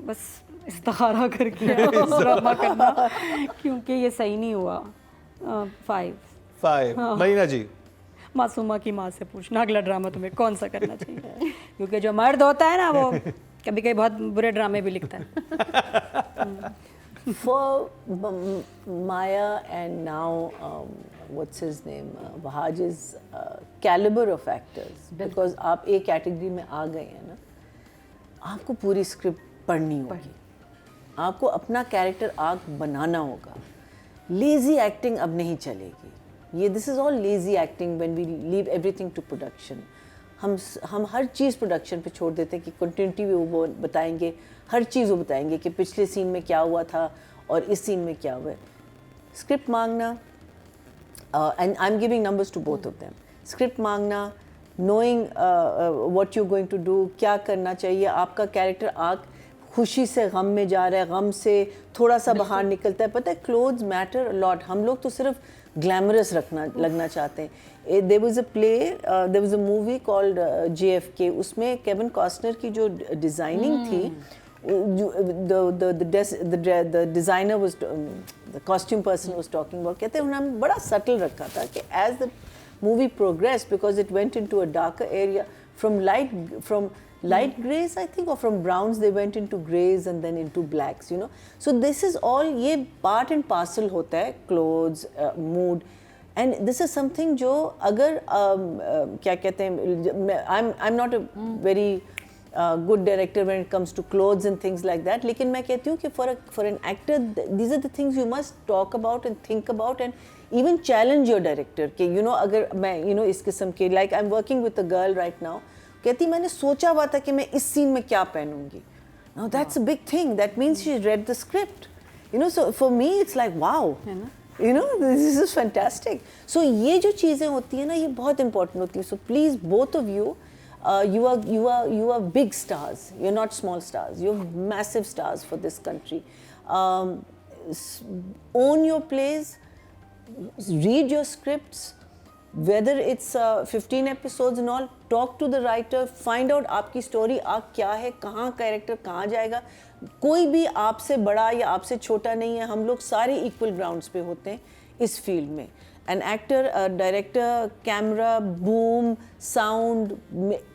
बस इस्तिखारा करके ड्रामा करना, क्योंकि ये सही नहीं हुआ. 5 मरीना जी, मासूमा की माँ से पूछना अगला ड्रामा तुम्हें कौन सा करना चाहिए, क्योंकि जो मर्द होता है ना वो कभी कभी बहुत बुरे ड्रामे भी लिखता है. For Maya and now what's his name, Wahaj's caliber of actors, because आप एक कैटेगरी में आ गए हैं ना, आपको पूरी स्क्रिप्ट पढ़नी होगी, आपको अपना कैरेक्टर आर्क बनाना होगा. लेजी एक्टिंग अब नहीं चलेगी. ये this is all lazy acting when we leave everything to production. हम हर चीज़ प्रोडक्शन पे छोड़ देते हैं कि कंटिन्यूटी वो बताएंगे, हर चीज़ वो बताएंगे कि पिछले सीन में क्या हुआ था और इस सीन में क्या हुआ है. स्क्रिप्ट मांगना, and I am giving numbers to both of them. Script मांगना, knowing what you going to do, क्या करना चाहिए. आपका कैरेक्टर आर्क खुशी से गम में जा रहा है, गम से थोड़ा सा बाहर निकलता है. पता है क्लोथ्स मैटर लॉट. हम लोग तो सिर्फ ग्लैमरस लगना चाहते हैं. There was a play, there was a movie called JFK. उसमें केविन कॉस्टनर की जो डिज़ाइनिंग थी, the designer was, the costume person was talking about, कहते हैं उन्होंने बड़ा subtle रखा था कि as the movie progressed, because it went into a darker area, from light greys I think, or from browns they went into greys and then into blacks, you know. So this is all, ये part and parcel होता है, clothes, mood, and this is something जो अगर क्या कहते हैं, I'm not a very good director when it comes to clothes and things like that, लेकिन मैं कहती हूँ कि for an actor these are the things you must talk about and think about and even challenge your director कि you know अगर मैं you know इस किस्म के, like I'm working with a girl right now, कहती मैंने सोचा हुआ था कि मैं इस सीन में क्या पहनूंगी. Now that's a big thing. That means she read the script, you know. So for me it's like wow, you know, this is fantastic. So ये जो चीज़ें होती हैं ना, ये बहुत important होती हैं. So please both of you, you are big stars. You're not small stars. You're massive stars for this country. Own your plays. Read your scripts. Whether it's 15 episodes and all, talk to the writer. Find out आपकी story arc क्या है, कहाँ character कहाँ जाएगा. कोई भी आपसे बड़ा या आपसे छोटा नहीं है. हम लोग सारे equal grounds पे होते हैं इस field में. An actor, a director, camera, boom, sound,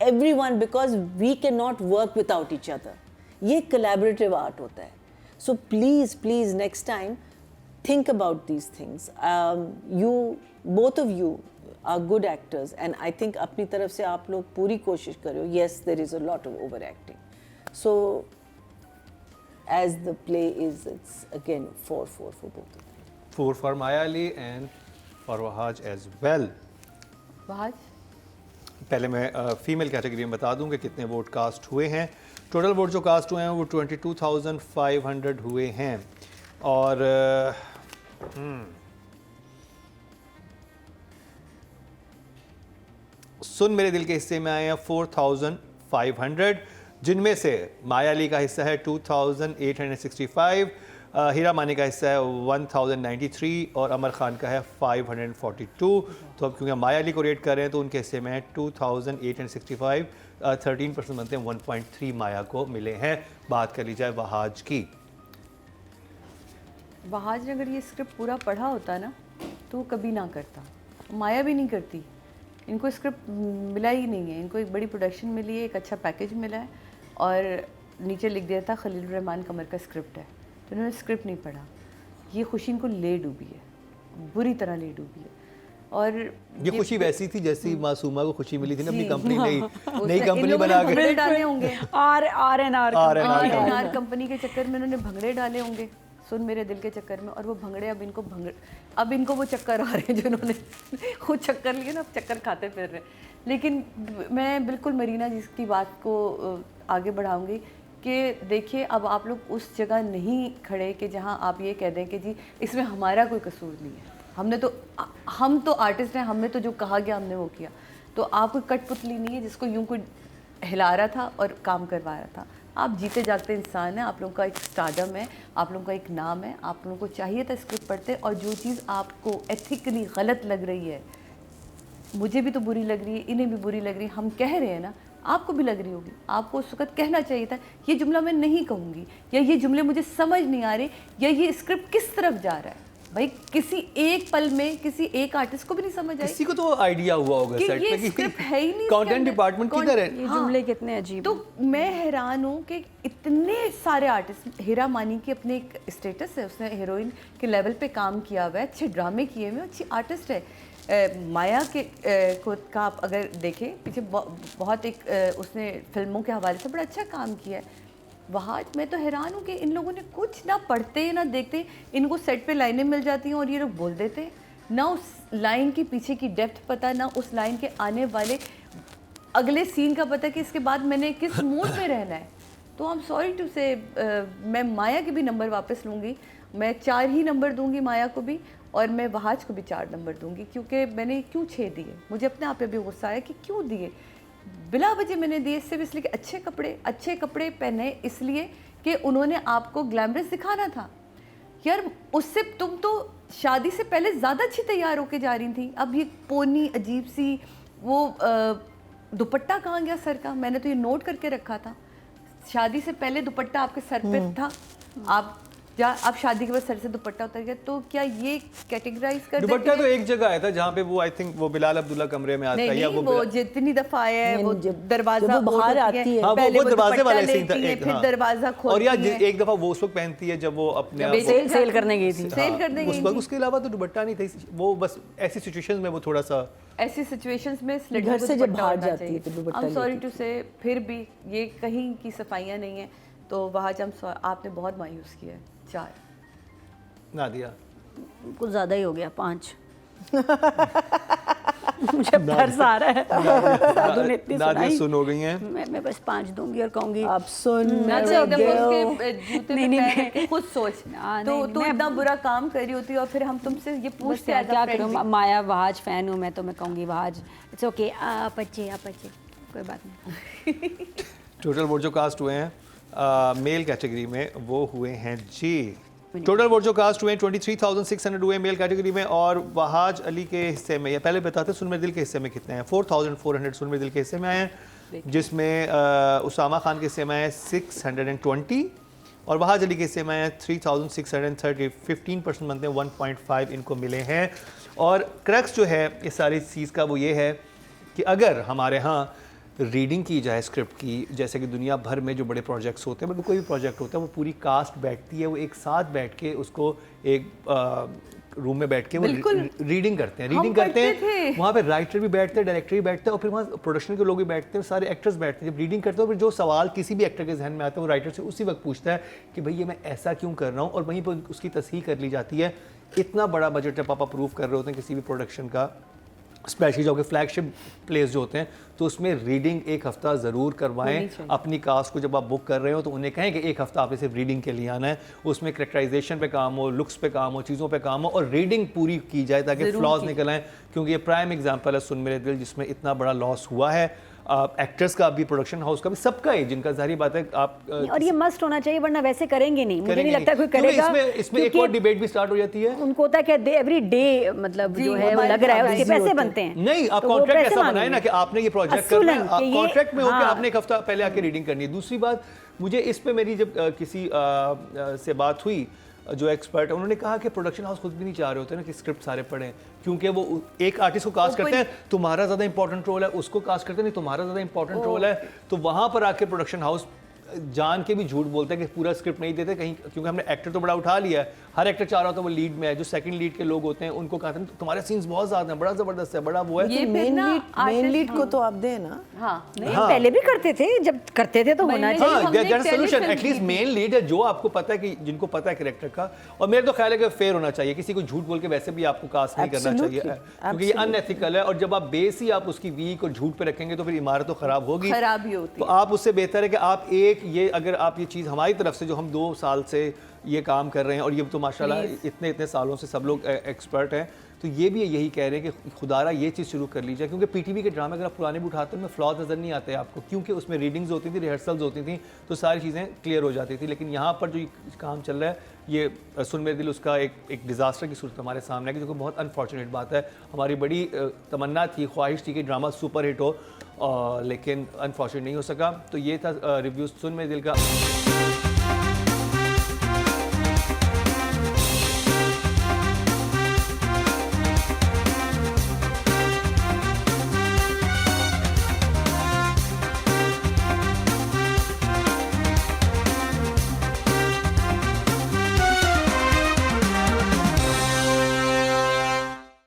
everyone, because we cannot work without each other. ये collaborative art होता है. So please next time think about these things. Both of you are good actors and I think अपनी तरफ से आप लोग पूरी कोशिश करो. Yes, there is a lot of overacting. So as the play is, it's again 4 for both of them. 4 for Maya Ali and for Wahaj as well. Wahaj पहले मैं फीमेल कैटेगरी में बता दूं कि कितने वोट कास्ट हुए हैं. टोटल वोट जो कास्ट हुए हैं वो 22,500 हुए हैं और सुन मेरे दिल के हिस्से में आए हैं 4,500, जिनमें से माया अली का हिस्सा है 2,865, हीरा मानी का हिस्सा है 1,093 और अमर खान का है 542. तो अब क्योंकि माया अली को रेट कर रहे हैं तो उनके हिस्से में है 2,865, 13% बनते हैं 1.3 माया को मिले हैं. बात कर ली जाए वहाज की. वहाज ने अगर ये स्क्रिप्ट पूरा पढ़ा होता ना तो वो कभी ना करता. माया भी नहीं करती. इनको स्क्रिप्ट मिला ही नहीं है. इनको एक बड़ी प्रोडक्शन मिली है, एक अच्छा पैकेज मिला है और नीचे लिख दिया था खलील रहमान कमर का स्क्रिप्ट है. तो उन्होंने स्क्रिप्ट नहीं पढ़ा. ये खुशी इनको ले डूबी है, बुरी तरह ले डूबी है. और ये खुशी वैसी थी जैसी मासूमा को खुशी मिली थी ना अपनी कंपनी, नई कंपनी बना के. भंगड़े डाले होंगे R&R कंपनी के चक्कर में उन्होंने भंगड़े डाले होंगे सुन मेरे दिल के चक्कर में. और वो भंगड़े अब इनको वो चक्कर आ रहे हैं जो इन्होंने वो चक्कर लिए ना, अब चक्कर खाते फिर रहे. लेकिन मैं बिल्कुल मरीना जी की बात को आगे बढ़ाऊंगी कि देखिए अब आप लोग उस जगह नहीं खड़े कि जहां आप ये कह दें कि जी इसमें हमारा कोई कसूर नहीं है. हम तो आर्टिस्ट हैं, हमने तो जो कहा गया हमने वो किया. तो आप कोई कठपुतली नहीं है जिसको यूं कोई हिला रहा था और काम करवा रहा था. आप जीते जागते इंसान हैं. आप लोगों का एक स्टारडम है, आप लोगों का एक नाम है. आप लोगों को चाहिए था स्क्रिप्ट पढ़ते, और जो चीज़ आपको एथिकली गलत लग रही है, मुझे भी तो बुरी लग रही है, इन्हें भी बुरी लग रही है, हम कह रहे हैं ना, आपको भी लग रही होगी. आपको उस वक्त कहना चाहिए था ये जुमला मैं नहीं कहूँगी, या ये जुमले मुझे समझ नहीं आ रहे, या ये स्क्रिप्ट किस तरफ जा रहा है. भाई किसी एक पल में किसी एक आर्टिस्ट को भी नहीं समझ आई किसी को तो आइडिया हुआ होगा कि सेट ये पे स्क्रिप्ट है ही नहीं, कंटेंट इसके अंदर। डिपार्टमेंट किधर है। ये जुमले कितने अजीब तो मैं हैरान हूँ कि इतने सारे आर्टिस्ट, हीरा मानी की अपने एक स्टेटस है, उसने हीरोइन के लेवल पे काम किया हुआ है, अच्छे ड्रामे किए हुए, अच्छी आर्टिस्ट है। माया के को का आप अगर देखें पीछे बहुत एक उसने फिल्मों के हवाले से बड़ा अच्छा काम किया है। वहाँ मैं तो हैरान हूँ कि इन लोगों ने कुछ ना पढ़ते ना देखते, इनको सेट पे लाइनें मिल जाती हैं और ये लोग बोल देते हैं, ना उस लाइन के पीछे की डेप्थ पता, ना उस लाइन के आने वाले अगले सीन का पता कि इसके बाद मैंने किस मूड में रहना है। तो आई एम सॉरी टू से, मैं माया के भी नंबर वापस लूँगी, मैं 4 ही नंबर दूंगी माया को भी, और मैं वहाज को भी 4 नंबर दूंगी, क्योंकि मैंने क्यों 6 दिए, मुझे अपने आप पे भी गुस्सा आया कि क्यों दिए, बिला वजह मैंने दिए, सिर्फ इसलिए कि अच्छे कपड़े पहने, इसलिए कि उन्होंने आपको ग्लैमरस दिखाना था। यार उससे तुम तो शादी से पहले ज़्यादा अच्छी तैयार होके जा रही थी, अब ये पोनी अजीब सी वो दुपट्टा कहाँ गया सर का, मैंने तो ये नोट करके रखा था, शादी से पहले दुपट्टा आपके सर पे था, आप शादी के बाद सर से दुपट्टा उतर गया, तो क्या ये कैटेगराइज कर दुपट्टा तो एक जगह आया था जहाँ पे वो आई थिंक वो बिलाल अब्दुल्ला कमरे में आता है, या वो जितनी दफा आया है वो दरवाजा जब वो बाहर आती है, हाँ, पहले वो दरवाजे वाला दुपट्टा सीन था लेती है, एक, फिर हाँ। दरवाजा खोलती और या है। एक दफा वो उस वक्त पहनती है जब वो अपने सेल करने गई थी। सेल करने गई थी। उसके अलावा तो दुपट्टा नहीं था, वो बस ऐसी सिचुएशंस में वो थोड़ा सा, ऐसी सिचुएशंस में घर से जब बाहर जाती है तो दुपट्टा आई एम सॉरी लेती टू से, फिर भी ये कहीं की सफाइयाँ नहीं है, तो वहाँ जब आपने बहुत मायूस किया है। 4 नादिया कुछ ज़्यादा ही हो गया 5 मुझे तरस आ रहा है साधु ने इतनी नादिया सुनाई, सुन हो गई हैं। मैं बस 5 दूंगी और कहूँगी अब सुन अच्छा, एकदम girl. उसके जूते नहीं, में नहीं, पैर रख के खुद सोच, हाँ, तो नहीं, तू मैं- इतना बुरा काम कर रही होती है और फिर हम तुमसे ये बस पूछते यार हैं क्या करूँ, माया वहाज फैन हूँ मैं, तो मैं कहूँगी वहाज, इट्स ओके, आप अच्छे कोई बात नहीं। टोटल वोट जो कास्ट हुए हैं मेल कैटेगरी में वो हुए हैं जी, टोटल वोट जो कास्ट हुए हैं 23,600 हुए मेल कैटेगरी में, और वहाज अली के हिस्से में, या पहले बताते सुनमेर दिल के हिस्से में कितने हैं, 4,400 सुनमेर दिल के हिस्से में आए हैं, जिसमें उसामा खान के हिस्से में आए 620 और वहाज अली के हिस्से में आए 3,630, 15% बनते हैं 1.5 इनको मिले हैं। और क्रक्स जो है इस सारी चीज़ का वो ये है कि अगर हमारे यहाँ रीडिंग की जाए स्क्रिप्ट की, जैसे कि दुनिया भर में जो बड़े प्रोजेक्ट्स होते हैं, कोई भी प्रोजेक्ट होता है, वो पूरी कास्ट बैठती है, वो एक साथ बैठ के उसको एक रूम में बैठ के वो रीडिंग करते हैं, वहाँ पे राइटर भी बैठते हैं, डायरेक्टर भी बैठते हैं, और फिर वहाँ प्रोडक्शन के लोग भी बैठते हैं, सारे एक्टर्स बैठते हैं, जब रीडिंग करते हैं, फिर जो सवाल किसी भी एक्टर के जहन में आता है वो राइटर से उसी वक्त पूछता है कि भाई ये मैं ऐसा क्यों कर रहा हूँ, और वहीं पर उसकी तस्हीह कर ली जाती है। इतना बड़ा बजट जब आप अप्रूव कर रहे होते हैं किसी भी प्रोडक्शन का, स्पेशली जो आपके फ्लैगशिप प्लेस जो होते हैं, तो उसमें रीडिंग एक हफ्ता ज़रूर करवाएं। अपनी कास्ट को जब आप बुक कर रहे हो तो उन्हें कहें कि एक हफ्ता आपने सिर्फ रीडिंग के लिए आना है, उसमें करेक्टराइजेशन पे काम हो, लुक्स पे काम हो, चीज़ों पे काम हो, और रीडिंग पूरी की जाए ताकि फ्लॉज निकल आएँ, क्योंकि ये प्राइम एग्जांपल है सुन मेरे दिल जिसमें इतना बड़ा लॉस हुआ है, एक्टर्स का भी, प्रोडक्शन हाउस का भी, सबका ही, जिनका जाहिर बात है आप और ये मस्ट होना चाहिए, वरना वैसे करेंगे नहीं, मुझे नहीं लगता कोई करेगा। इसमें एक और डिबेट भी स्टार्ट हो जाती है, उनको होता है कि एवरी डे मतलब जो है वो लग रहा है, उसके पैसे बनते हैं। नहीं, आप तो वो कॉन्ट्रैक्ट पैसे ऐसा बनाए मांगेंगे। ना कि आपने ये प्रोजेक्ट करना है, कि ये- कॉन्ट्रैक्ट में होकर हाँ। आपने एक हफ्ता पहले आके रीडिंग करनी है। दूसरी बात, मुझे इस पे मेरी जब किसी से बात हुई जो एक्सपर्ट है, उन्होंने कहा कि प्रोडक्शन हाउस खुद भी नहीं चाह रहे होते ना कि स्क्रिप्ट सारे पढ़ें, क्योंकि वो एक आर्टिस्ट को कास्ट करते हैं, तुम्हारा ज़्यादा इंपॉर्टेंट रोल है, उसको कास्ट करते हैं, नहीं तुम्हारा ज़्यादा इंपॉर्टेंट रोल है, तो वहाँ पर आके प्रोडक्शन हाउस जान के भी झूठ बोलते हैं कि पूरा स्क्रिप्ट नहीं देते कहीं, क्योंकि हमने एक्टर तो बड़ा उठा लिया है, हर एक्टर चाह रहा होता है वो लीड में है, जो सेकंड लीड के लोग होते हैं उनको कहते हैं तुम्हारे सीन्स बहुत ज़्यादा हैं, बड़ा ज़बरदस्त है, बड़ा वो है। ये मेन लीड को तो आप दें ना। हाँ, नहीं, पहले भी करते थे, जब करते थे तो होना मैंने- चाहिए। हाँ, हमने there's a एक solution, टेलीफिल्म एटलीस्ट की मेन लीड है जो आपको पता है कि जिनको पता है कैरेक्टर का, और मेरे तो ख्याल है कि फेयर होना चाहिए, किसी को झूठ बोल के वैसे भी आपको कास्ट नहीं करना चाहिए, क्योंकि ये अनएथिकल है, और जब आप बेस ही आप उसकी वीक और झूठ पे रखेंगे तो फिर इमारत तो खराब होगी, खराब ही होती तो आप उससे बेहतर है कि आप अगर आप ये चीज़ हमारी तरफ से, जो हम 2 साल से ये काम कर रहे हैं, और ये तो माशाल्लाह इतने सालों से सब लोग एक्सपर्ट हैं, तो ये भी यही कह रहे हैं कि खुदारा ये चीज़ शुरू कर लीजिए, क्योंकि पीटीवी के ड्रामे अगर आप पुराने भी उठाते हैं, उनमें फ्लॉज नज़र नहीं आते आपको, क्योंकि उसमें रीडिंग्स होती थी, रिहर्सल्स होती थी, तो सारी चीज़ें क्लियर हो जाती थी। लेकिन यहाँ पर जो ये काम चल रहा है, ये सुन मेरे दिल उसका एक डिज़ास्टर की सूरत हमारे सामने है, जो कि बहुत अनफॉर्चुनेट बात है। हमारी बड़ी तमन्ना थी, ख्वाहिश थी कि ड्रामा सुपर हिट हो, लेकिन अनफॉर्चुनेट नहीं हो सका। तो ये था रिव्यू सुन मेरे दिल का।